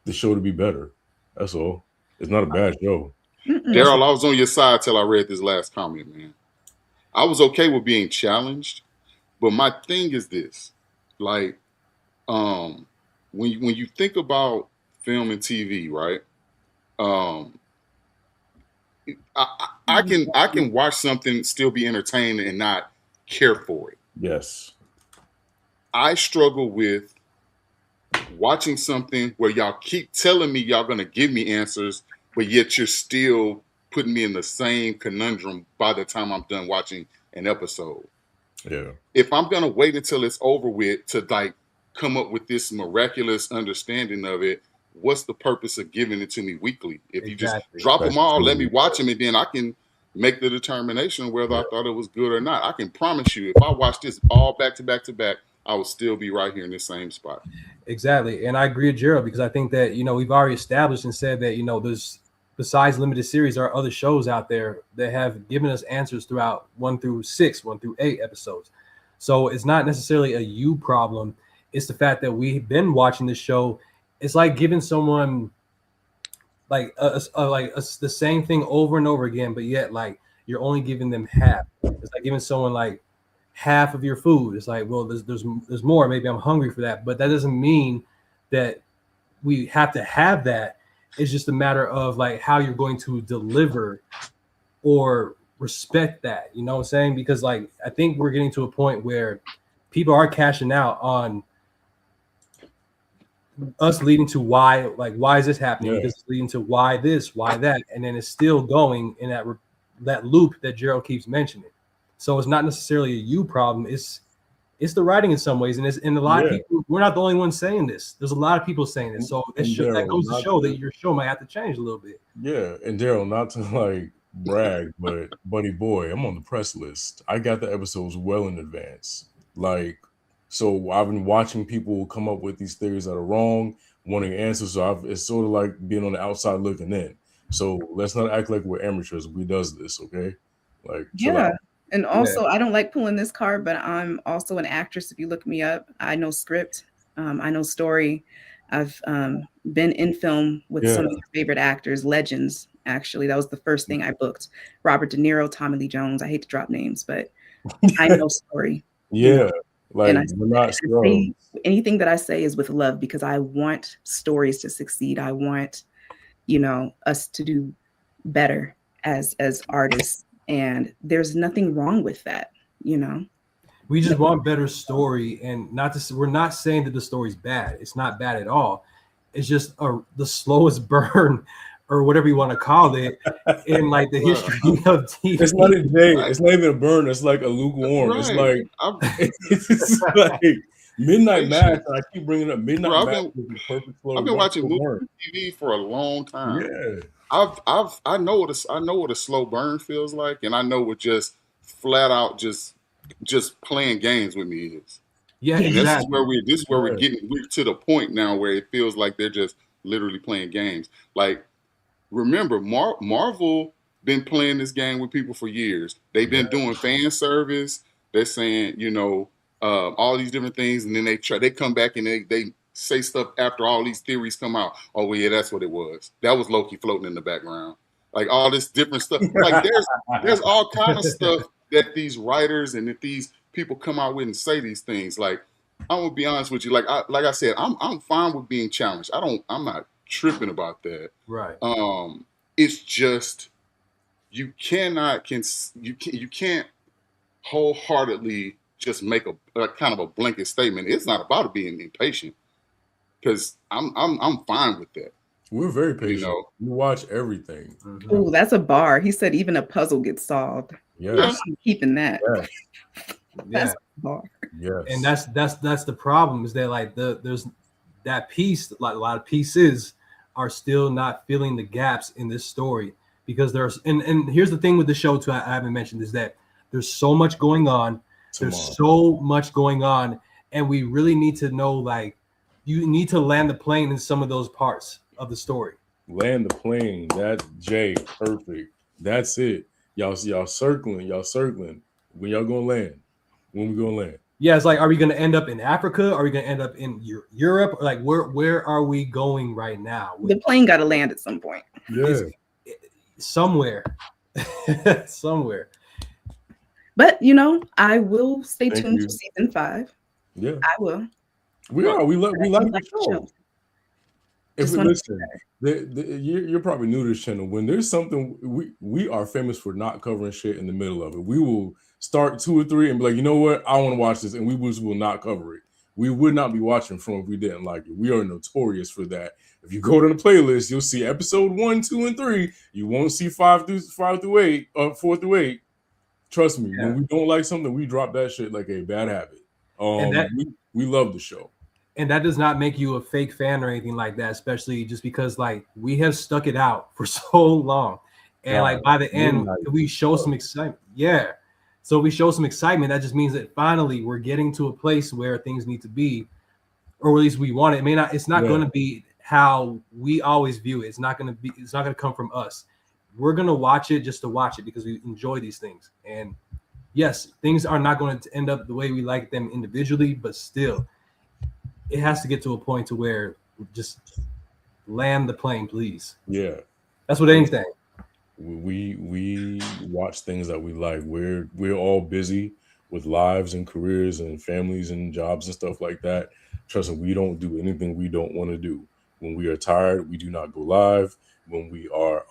the show to be better. That's all. It's not a bad show.
Daryl, I was on your side till I read this last comment, man. I was okay with being challenged, but my thing is this: like, when you think about film and TV, right? I can watch something, still be entertained, and not care for it.
Yes.
I struggle with watching something where y'all keep telling me y'all gonna give me answers, but yet you're still putting me in the same conundrum by the time I'm done watching an episode.
Yeah.
If I'm gonna wait until it's over with to like come up with this miraculous understanding of it, what's the purpose of giving it to me weekly? If you just drop them all, let me watch them, and then I can make the determination whether I thought it was good or not. I can promise you, if I watch this all back to back to back, I will still be right here in the same spot.
Exactly. And I agree with Gerald, because I think that, we've already established and said that, there's, besides limited series, there are other shows out there that have given us answers throughout 1 through 6, 1 through 8 episodes. So it's not necessarily a you problem. It's the fact that we've been watching this show. It's like giving someone like the same thing over and over again, but yet like you're only giving them half. It's like giving someone like half of your food. It's like, well, there's more. Maybe I'm hungry for that, but that doesn't mean that we have to have that. It's just a matter of like how you're going to deliver or respect that. You know what I'm saying? Because like I think we're getting to a point where people are cashing out on us, leading to why is this happening? Because it's leading to why this, why that, and then it's still going in that loop that Gerald keeps mentioning. So it's not necessarily a you problem. It's the writing in some ways, and a lot of people. We're not the only ones saying this. There's a lot of people saying this. So that goes to show that your show might have to change a little bit.
Yeah, and Daryl, not to like brag, but buddy boy, I'm on the press list. I got the episodes well in advance. Like, so I've been watching people come up with these theories that are wrong, wanting answers. So it's sort of like being on the outside looking in. So let's not act like we're amateurs. We does this, okay? Like, chill out.
And also, I don't like pulling this card, but I'm also an actress. If you look me up, I know script, I know story. I've been in film with some of your favorite actors, legends. Actually, that was the first thing I booked. Robert De Niro, Tommy Lee Jones. I hate to drop names, but I know story.
Like we're not
anything that I say is with love, because I want stories to succeed. I want, us to do better as artists. And there's nothing wrong with that,
We just want better story, and we're not saying that the story's bad. It's not bad at all. It's just the slowest burn, or whatever you want to call it, in like the history of TV.
It's not a day. It's not even a burn. It's like a lukewarm.
Right.
It's like Midnight Mass. I keep bringing up Midnight Mass.
I've been watching movie TV for a long time.
Yeah.
I know what a slow burn feels like, and I know what just flat out just playing games with me is.
Yeah,
and
exactly.
This is where we're to the point now where it feels like they're just literally playing games. Like, remember, Marvel been playing this game with people for years. They've been doing fan service. They're saying, all these different things, and then they come back and they say stuff after all these theories come out. Oh, well, yeah, that's what it was. That was Loki floating in the background. Like all this different stuff. Like there's all kind of stuff that these writers and that these people come out with and say these things. Like, I'm gonna be honest with you. Like I said, I'm fine with being challenged. I'm not tripping about that.
Right.
It's just you can't wholeheartedly just make a kind of a blanket statement. It's not about being impatient, because I'm fine with that.
We're very patient.
You know,
We watch everything.
Mhm.
Oh, that's a bar. He said even a puzzle gets solved.
Yes.
I'm keeping that.
Yes.
Yeah,
That's a bar.
Yes.
and that's the problem is that like there's that piece, like a lot of pieces are still not filling the gaps in this story because there's and here's the thing with the show too, I haven't mentioned, is that there's so much going on.
Tomorrow.
There's so much going on, and we really need to know, like, you need to land the plane in some of those parts of the story.
Land the plane. That's Jay. Perfect. That's it. Y'all circling. When y'all gonna land? When we gonna land?
Yeah, it's like, are we going to end up in Africa? Are we going to end up in Europe? Like, where are we going right now?
The plane got to land at some point.
Yeah.
Somewhere. Somewhere.
But you know, I will stay
Thank
tuned
you.
for season 5.
Yeah.
I will.
We are. We like the show. If
Just
we
wanna
listen, you're probably new to this channel. When there's something, we are famous for not covering shit in the middle of it. We will start 2 or 3 and be like, you know what, I want to watch this, and we will not cover it. We would not be watching from if we didn't like it. We are notorious for that. If you go to the playlist, you'll see episode 1, 2, and 3. You won't see 5 through 8, 4 through 8. Trust me, when we don't like something, we drop that shit like a bad habit. We love the show.
And that does not make you a fake fan or anything like that, especially just because like we have stuck it out for so long. And like by the end, we show some excitement. Yeah. So we show some excitement. That just means that finally we're getting to a place where things need to be, or at least we want it. It's not going to be how we always view it. It's not going to come from us. We're going to watch it just to watch it because we enjoy these things. And yes, things are not going to end up the way we like them individually, but still, it has to get to a point to where just land the plane, please.
Yeah.
That's what anything.
We watch things that we like. We're all busy with lives and careers and families and jobs and stuff like that. Trust me, we don't do anything we don't want to do. When we are tired, we do not go live. When we are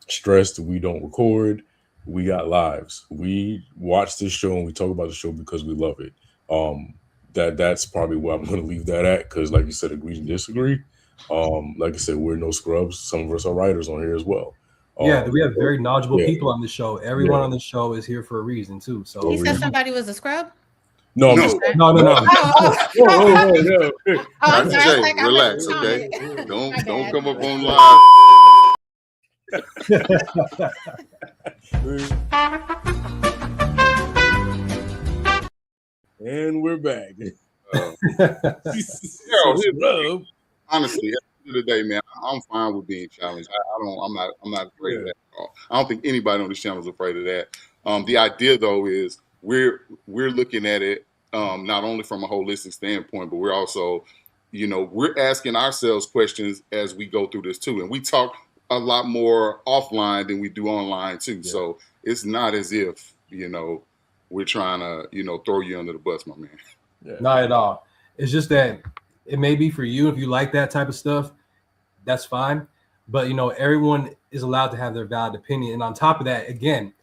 stressed, we don't record. We got lives. We watch this show and we talk about the show because we love it. That's probably where I'm going to leave that at, because like you said, agree and disagree. Like I said, we're no scrubs. Some of us are writers on here as well.
Yeah, we have very knowledgeable people on the show. Everyone on the show is here for a reason too. So
he said somebody was a scrub?
No.
No.
Dr. J, relax, okay? Don't come up on live.
And we're back.
Honestly, at the end of the day, man, I'm fine with being challenged. I'm not afraid of that at all. I don't think anybody on this channel is afraid of that. The idea though is we're looking at it not only from a holistic standpoint, but we're also, we're asking ourselves questions as we go through this too. And we talk a lot more offline than we do online too. Yeah. So it's not as if, we're trying to, throw you under the bus, my man.
Yeah. Not at all. It's just that it may be for you. If you like that type of stuff, that's fine. But, everyone is allowed to have their valid opinion. And on top of that, again,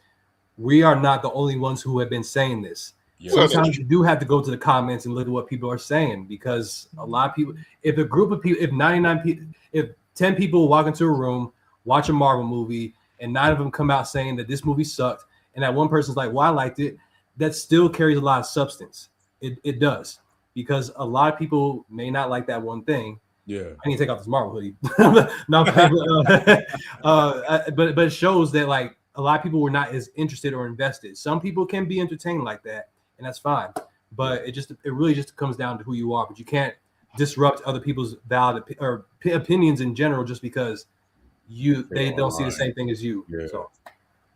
we are not the only ones who have been saying this. Yeah. Sometimes you do have to go to the comments and look at what people are saying, because a lot of people, if a group of people, if 99 people, if 10 people walk into a room, watch a Marvel movie, and 9 of them come out saying that this movie sucked, and that one person's like, well, I liked it, that still carries a lot of substance. It does, because a lot of people may not like that one thing.
Yeah,
I need to take off this Marvel hoodie. But it shows that like a lot of people were not as interested or invested. Some people can be entertained like that, and that's fine. But it really just comes down to who you are. But you can't disrupt other people's valid or opinions in general just because they don't see the same thing as you.
Yeah.
So.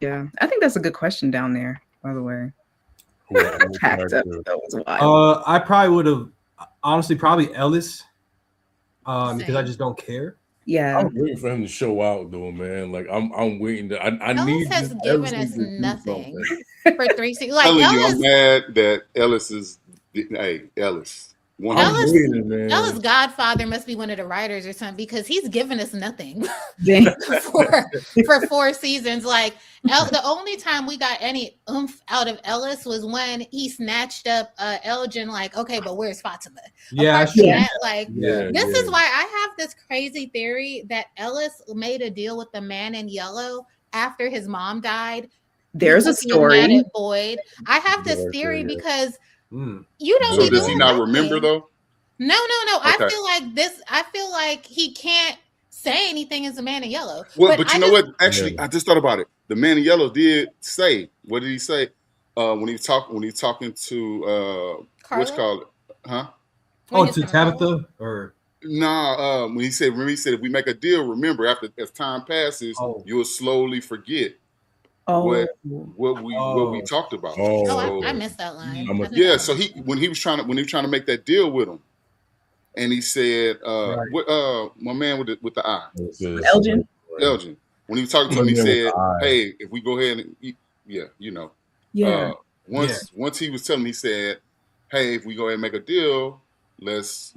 Yeah, I think that's a good question down there, by the way. Packed up, that was wild.
I probably would have honestly probably Ellis, because I just don't care.
Yeah,
I'm waiting for him to show out though, man. Like I'm waiting to. I
Ellis
need.
has given us nothing for 3 seasons. Like
Ellis, I'm mad that Ellis is. Hey, Ellis.
Ellis' godfather must be one of the writers or something, because he's given us nothing for 4 seasons. Like, The only time we got any oomph out of Ellis was when he snatched up Elgin. Like, okay, but where's Fatima?
Yeah,
Apart from
Yeah.
that, like,
Yeah,
this
yeah.
is why I have this crazy theory that Ellis made a deal with the man in yellow after his mom died.
There's a
Because he was mad
story.
at Boyd. I have this
Yeah,
theory
yeah.
because
Mm.
you don't
So
be
does
doing
he not
nothing.
remember though?
No.
Okay.
I feel like this. I feel like he can't say anything as a man in yellow.
Well, but you know what?
Yeah.
Actually, I just thought about it. The man in yellow did say, what did he say? When he talking to what's
Carla?
called, huh?
When
Oh,
he's
to
talking Carla?
Tabitha or
Nah, when he said, remember, he said, if we make a deal, remember, as time passes,
Oh.
you'll slowly forget
Oh,
what we talked about.
Oh,
Oh, I
okay.
missed that line.
I'm a-
I didn't
Yeah,
know.
so when he was trying to make that deal with him, and he said,
Right.
my man with the eye,
Elgin.
Elgin, when he was talking to him, he said, hey, if we go ahead and
Yeah.
once he was telling me, he said, hey, if we go ahead and make a deal, let's,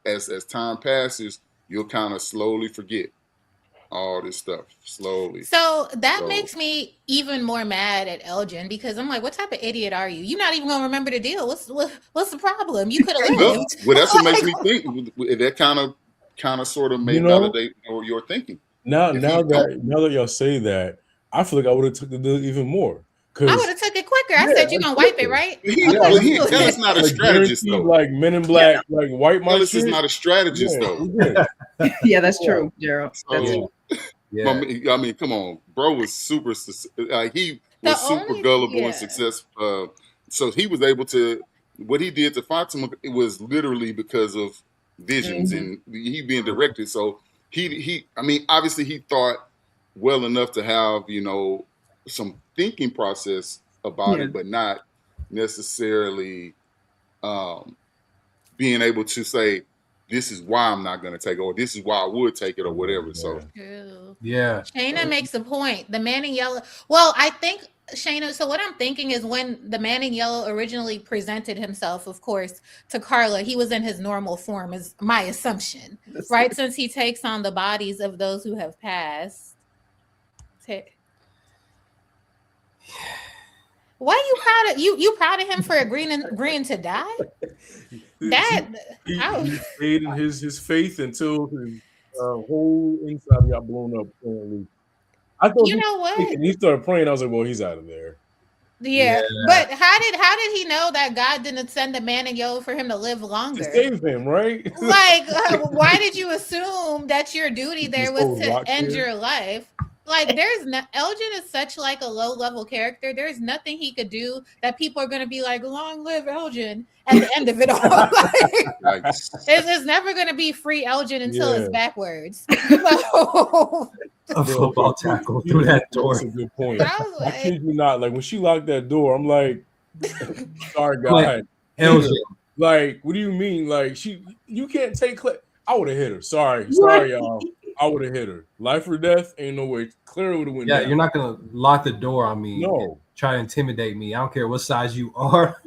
as time passes, you'll kind of slowly forget all this stuff slowly.
So that makes me even more mad at Elgin because I'm like, what type of idiot are you? You're not even gonna remember the deal. What's the problem? You could have lived.
Well, that's what makes me think that kind of sort of may validate your thinking.
Now that y'all say that, I feel like I would have took the deal even more.
I would have took it quicker. I said you're gonna wipe it, right?
Ellis not a strategist though.
Like Men in Black, like wipe my
Ellis
shit.
is not a strategist though.
Yeah, that's true, Gerald. That's
So,
Yeah.
I mean, come on, bro was super. He was super gullible and successful. So he was able to. What he did to Fatima, it was literally because of visions and he being directed. So he. I mean, obviously he thought well enough to have some thinking process about it, but not necessarily being able to say, this is why I'm not going to take it, or this is why I would take it, or whatever. So,
yeah.
Shayna makes a point. The man in yellow. Well, I think Shayna. So what I'm thinking is when the man in yellow originally presented himself, of course, to Carla, he was in his normal form, is my assumption, right? Since he takes on the bodies of those who have passed. Why are you proud of you proud of him for agreeing to die?
He stayed in his faith until his whole inside got blown up. Apparently, I thought
you know what?
And he started praying. I was like, well, he's out of there.
Yeah, but how did he know that God didn't send the man in yellow for him to live longer?
To save him, right?
Like, why did you assume that your duty there was to end your life? Like, Elgin is such like a low level character. There's nothing he could do that people are going to be like, long live Elgin at the end of it all. It's never going to be free Elgin until it's backwards.
A football tackle through that door.
That's a good point. I kid you not. Like when she locked that door, I'm like, sorry, God.
Elgin.
Like, what do you mean? Like you can't take. I would have hit her. Sorry, y'all. I would have hit her. Life or death, ain't no way. Claire would have went down.
You're not gonna lock the door on me.
No.
Try to intimidate me. I don't care what size you are.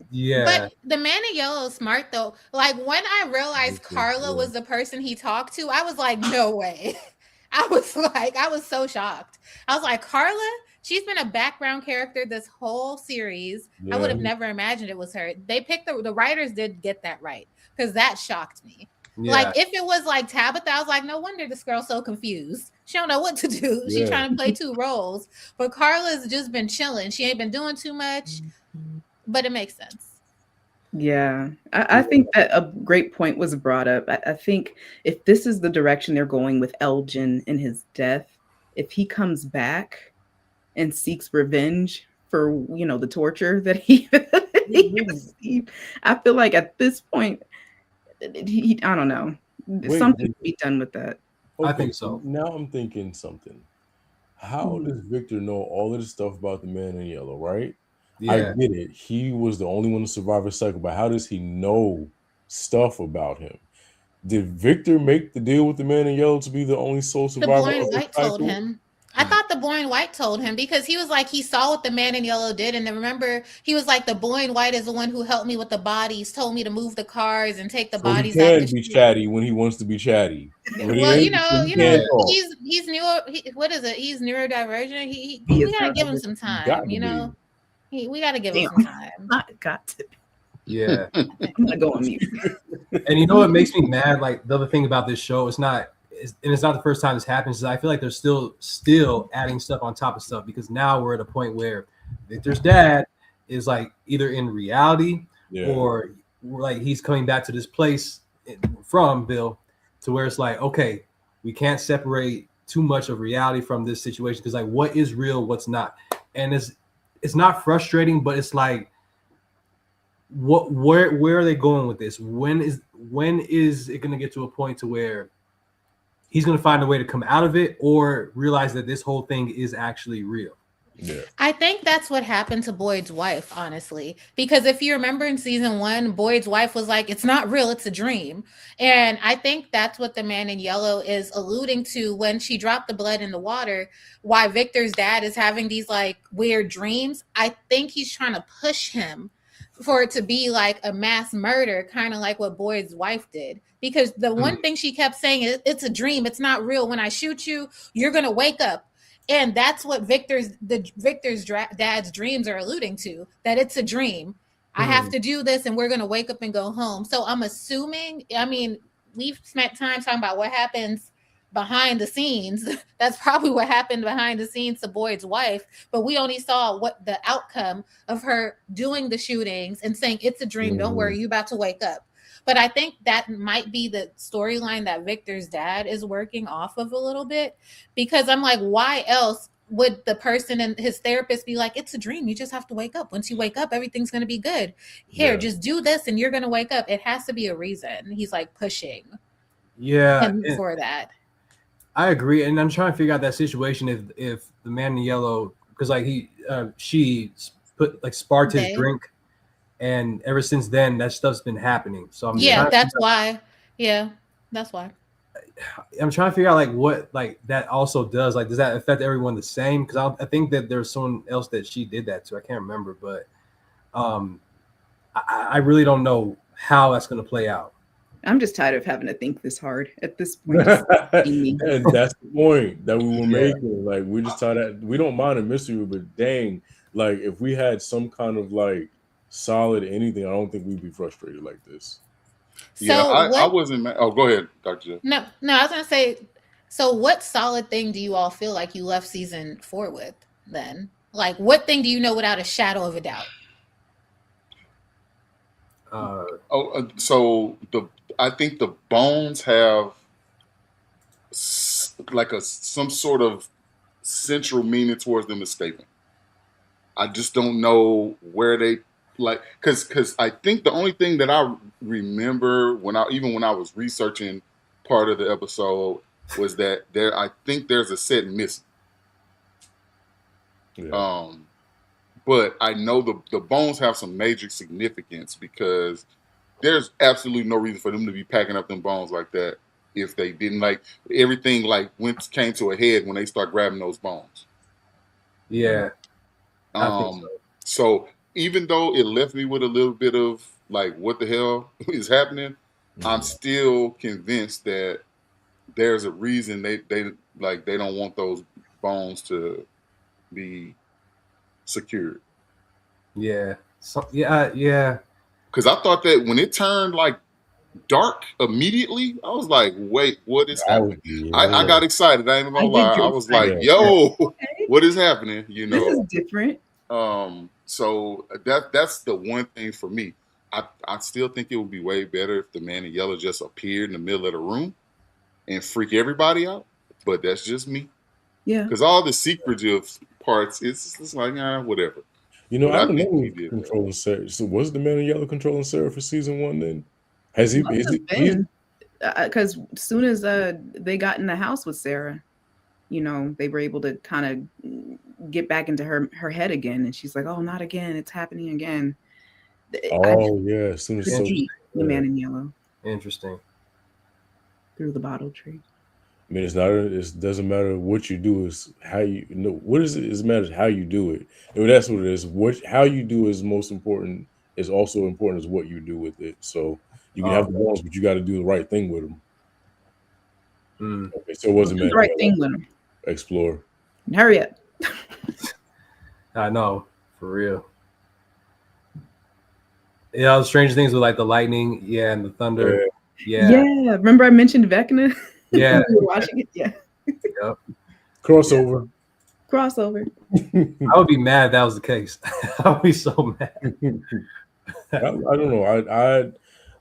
Yeah.
But the man in yellow is smart though. Like when I realized Carla was the person he talked to, I was like, no way. I was so shocked. I was like, Carla, she's been a background character this whole series. Yeah. I would have never imagined it was her. They picked the writers did get that right because that shocked me. Yeah. Like if it was like Tabitha, I was like, no wonder this girl's so confused. She don't know what to do. Yeah. She's trying to play two roles. But Carla's just been chilling. She ain't been doing too much. But it makes sense.
Yeah, I think that a great point was brought up. I think if this is the direction they're going with Elgin and his death, if he comes back and seeks revenge for, the torture that he received, I feel like at this point, I don't know, something to be done with that.
Okay, I think so.
Now I'm thinking something. How does Victor know all of this stuff about the man in yellow, right? Yeah. I get it. He was the only one to survive his cycle, but how does he know stuff about him? Did Victor make the deal with the man in yellow to be the only soul survivor?
The blind light told him. I thought the boy in white told him, because he was like, he saw what the man in yellow did. And then remember, he was like, the boy in white is the one who helped me with the bodies, told me to move the cars and take the
So he
bodies out the
can be
street.
chatty when he wants to be chatty.
Well, you know,
he can't talk.
he's neuro. What is it? He's neurodivergent.
He
We
is
gotta give him
neurodivergent.
some
Got
time.
to
You know, we gotta give him
Damn.
some time.
Not got to.
Yeah.
I'm gonna go on mute.
And you know what makes me mad? Like, the other thing about this show, it's not the first time this happens. Is I feel like they're still adding stuff on top of stuff, because now we're at a point where Victor's dad is like either in reality or like he's coming back to this place from Bill, to where it's like, okay, we can't separate too much of reality from this situation, because like, what is real, what's not. And it's not frustrating, but it's like, where are they going with this? When is it going to get to a point to where he's going to find a way to come out of it, or realize that this whole thing is actually real?
Yeah.
I think that's what happened to Boyd's wife, honestly, because if you remember in season 1, Boyd's wife was like, it's not real, it's a dream. And I think that's what the man in yellow is alluding to when she dropped the blood in the water, why Victor's dad is having these like weird dreams. I think he's trying to push him for it to be like a mass murder, kind of like what Boyd's wife did. Because the one thing she kept saying is, it's a dream, it's not real. When I shoot you, you're going to wake up. And that's what Victor's dad's dreams are alluding to, that it's a dream. I have to do this and we're going to wake up and go home. So I'm assuming, I mean, we've spent time talking about what happens behind the scenes. That's probably what happened behind the scenes to Boyd's wife, but we only saw what the outcome of her doing the shootings and saying it's a dream. Don't worry, you're about to wake up. But I think that might be the storyline that Victor's dad is working off of a little bit, because I'm like, why else would the person and his therapist be like, it's a dream, you just have to wake up. Once you wake up, everything's going to be good. Here, just do this and you're going to wake up. It has to be a reason. He's like pushing him for that. I
agree, and I'm trying to figure out that situation if the man in yellow, because like she put like sparked his drink, and ever since then that stuff's been happening. So
that's why. Yeah, that's why.
I'm trying to figure out like what like that also does. Like, does that affect everyone the same? Because I think that there's someone else that she did that to. I can't remember, but I really don't know how that's going to play out.
I'm just tired of having to think this hard at this point.
And that's the point that we were making. Like, we just thought that we don't mind a mystery, but dang, like if we had some kind of like solid anything, I don't think we'd be frustrated like this.
So
I wasn't. Oh, go ahead, Dr. J.
No, I was gonna say. So, what solid thing do you all feel like you left season 4 with? Then, like, what thing do you know without a shadow of a doubt?
I think the bones have like some sort of central meaning towards them escaping. I just don't know where they like, because I think the only thing that I remember when I was researching part of the episode was that I think there's a set missing. Yeah. But I know the bones have some major significance, because there's absolutely no reason for them to be packing up them bones like that if they didn't, like, everything like came to a head when they start grabbing those bones.
Yeah.
I think so even though it left me with a little bit of like, what the hell is happening, I'm still convinced that there's a reason they don't want those bones to be secured.
Yeah. So yeah.
Because I thought that when it turned like dark immediately, I was like, wait, what is happening? I got excited. I ain't gonna lie. I was like, yo, what is happening? You know,
this is different.
So that's the one thing for me. I still think it would be way better if the man in yellow just appeared in the middle of the room and freak everybody out. But that's just me.
Yeah.
Because all the secretive parts, it's like, whatever.
You know, I don't know who's controlling Sarah. So was the man in yellow controlling Sarah for season 1 then? Has he?
Because as soon as they got in the house with Sarah, you know, they were able to kind of get back into her head again, and she's like, "Oh, not again! It's happening again."
Yeah, as soon as
the man in yellow.
Interesting.
Through the bottle tree.
I mean, it's not. It doesn't matter what you do. Is how you know. What is it? It matters how you do it. And that's what it is. What how you do is most important. Is also important as what you do with it. So you can have the balls, but you got to do the right thing with them. Okay, so it wasn't
Do the right thing with them.
Explore.
Hurry up.
I know, for real. Yeah, strange things with like the lightning, and the thunder. Yeah.
Remember I mentioned Vecna?
Yeah.
We were watching it. Yeah.
Yep.
Crossover.
Crossover.
I would be mad if that was the case. I would be so mad.
I don't know. I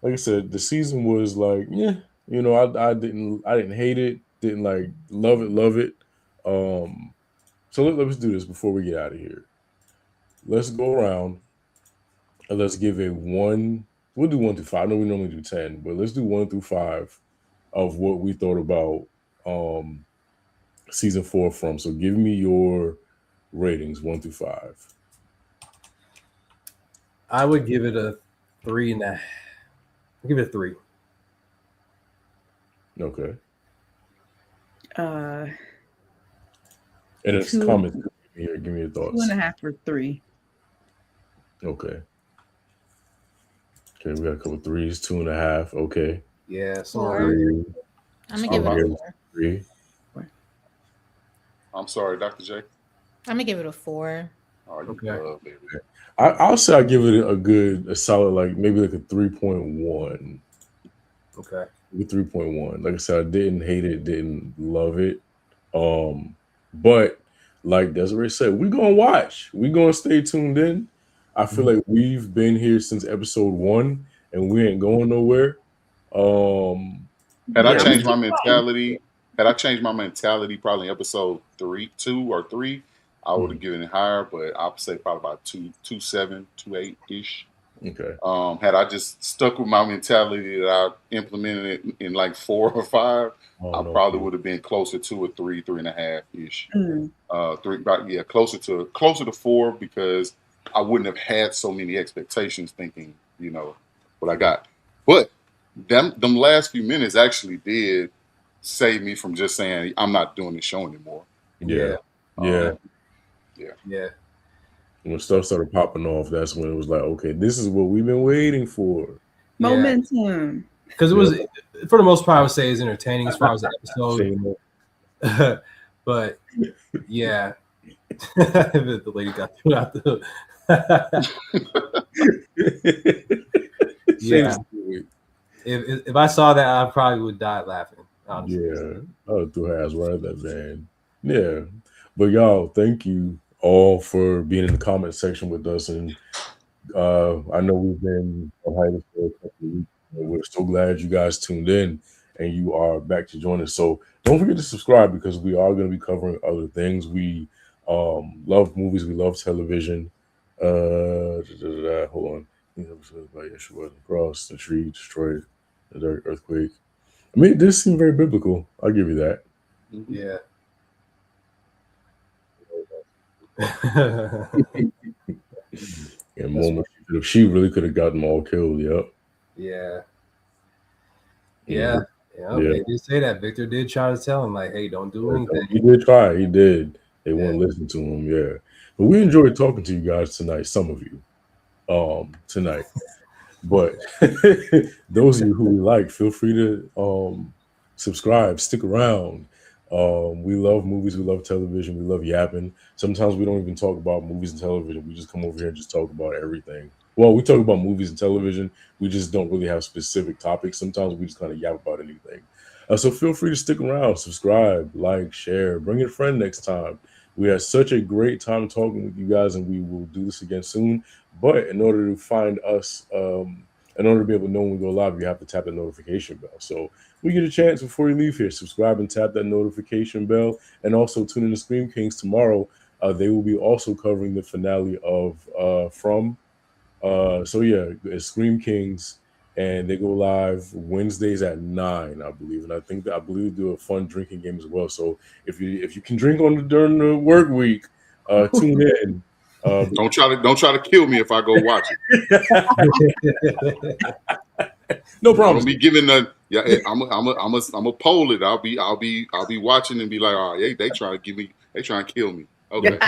like I said, the season was like, yeah, you know, I didn't hate it, didn't like love it. So let's do this before we get out of here. Let's go around and let's give a 1. We'll do 1 through 5. I know we normally do 10, but let's do 1 through 5 of what we thought about season 4 from. So give me your ratings 1 through 5.
I would give it a 3.5. I'll give it a 3.
Okay.
And
it's comments. Give me your thoughts.
2.5 or 3.
Okay. Okay, we got a couple 3s, 2.5. Okay.
Yeah,
4.
3.
I'm gonna give it a 4.
3.
I'm sorry, Dr. J.
I'm gonna give it a 4.
Oh, you
Okay.
love, baby.
I'll say I give it a solid, like maybe like a 3.1.
Okay.
3.1. Like I said, I didn't hate it, didn't love it. But like Desiree said, we're gonna watch. We're gonna stay tuned in. I feel like we've been here since episode 1 and we ain't going nowhere.
Had I changed my mentality, probably in episode 2 or 3, I would have given it higher, but I'd say probably about 2.7, 2.8 ish.
Okay.
Had I just stuck with my mentality that I implemented it in like 4 or 5, I probably would have been closer to a 3, 3.5 ish. 3, closer to 4, because I wouldn't have had so many expectations thinking, you know, what I got. But them last few minutes actually did save me from just saying I'm not doing this show anymore.
Yeah. When stuff started popping off, that's when it was like, okay, this is what we've been waiting for.
Momentum.
Because it was, for the most part, I would say it's entertaining as far as the episode. But yeah, the lady got thrown out the. Yeah. If I saw that, I probably would die laughing. Honestly.
Yeah, I would throw her ass right at that van. Yeah, but y'all, thank you all for being in the comment section with us, and I know we've been on hiatus for a couple of weeks. We're so glad you guys tuned in and you are back to join us. So don't forget to subscribe, because we are going to be covering other things. We love movies, we love television. Hold on. Across the tree, destroyed the dark earthquake. I mean, this seemed very biblical. I'll give you that.
Yeah.
In moments, she really could have gotten them all killed. Yep.
Yeah. They did say that. Victor did try to tell him, like, hey, don't do anything.
He did try. He did. They wouldn't listen to him. Yeah. But we enjoyed talking to you guys tonight. Some of you, tonight. But those of you who we like, feel free to subscribe, stick around. We love movies, we love television, we love yapping. Sometimes we don't even talk about movies and television. We just come over here and just talk about everything. Well, we talk about movies and television. We just don't really have specific topics. Sometimes we just kind of yap about anything. So feel free to stick around, subscribe, like, share, bring your friend next time. We had such a great time talking with you guys, and we will do this again soon. But in order to find us, in order to be able to know when we go live, you have to tap the notification bell. So we get a chance before you leave here, subscribe and tap that notification bell. And also tune in to Scream Kings tomorrow. They will be also covering the finale of From. So yeah, it's Scream Kings, and they go live Wednesdays at 9, I believe. And I believe do a fun drinking game as well. So if you can drink during the work week, tune in.
Don't try to kill me if I go watch it.
No problem.
Yeah, I'm a poll it. I'll be watching and be like, oh, they trying to kill me.
Yeah,
Okay.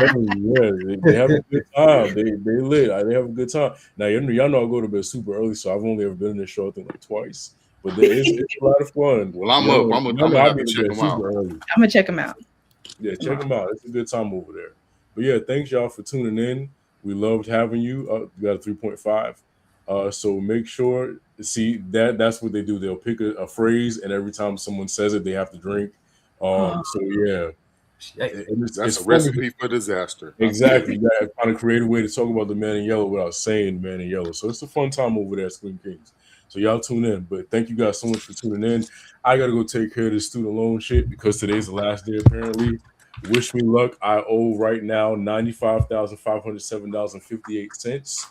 they have a good time. They lit. They have a good time. Now y'all know I go to bed super early, so I've only ever been in this show I think like twice. But it's a lot of fun.
Well, I'm
Y'all
up.
know,
I'm
y'all know
gonna
I
have
be
to
in
check
bed
them out.
super early.
I'm gonna check them out.
Yeah, check them out. It's a good time over there. But yeah, thanks y'all for tuning in. We loved having you. You got a 3.5. So make sure see that's what they do. They'll pick a phrase, and every time someone says it, they have to drink. So yeah,
That's
it's
a
fun.
recipe for disaster.
Exactly. You gotta find a creative way to talk about the man in yellow without saying man in yellow. So it's a fun time over there at Scream Kings. So y'all tune in. But thank you guys so much for tuning in. I gotta go take care of this student loan shit because today's the last day apparently. Wish me luck. I owe right now $95,507.58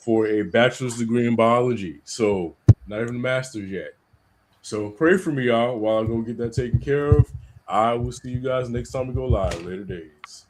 for a bachelor's degree in biology. So not even a master's yet. So pray for me, y'all, while I go get that taken care of. I will see you guys next time we go live. Later days.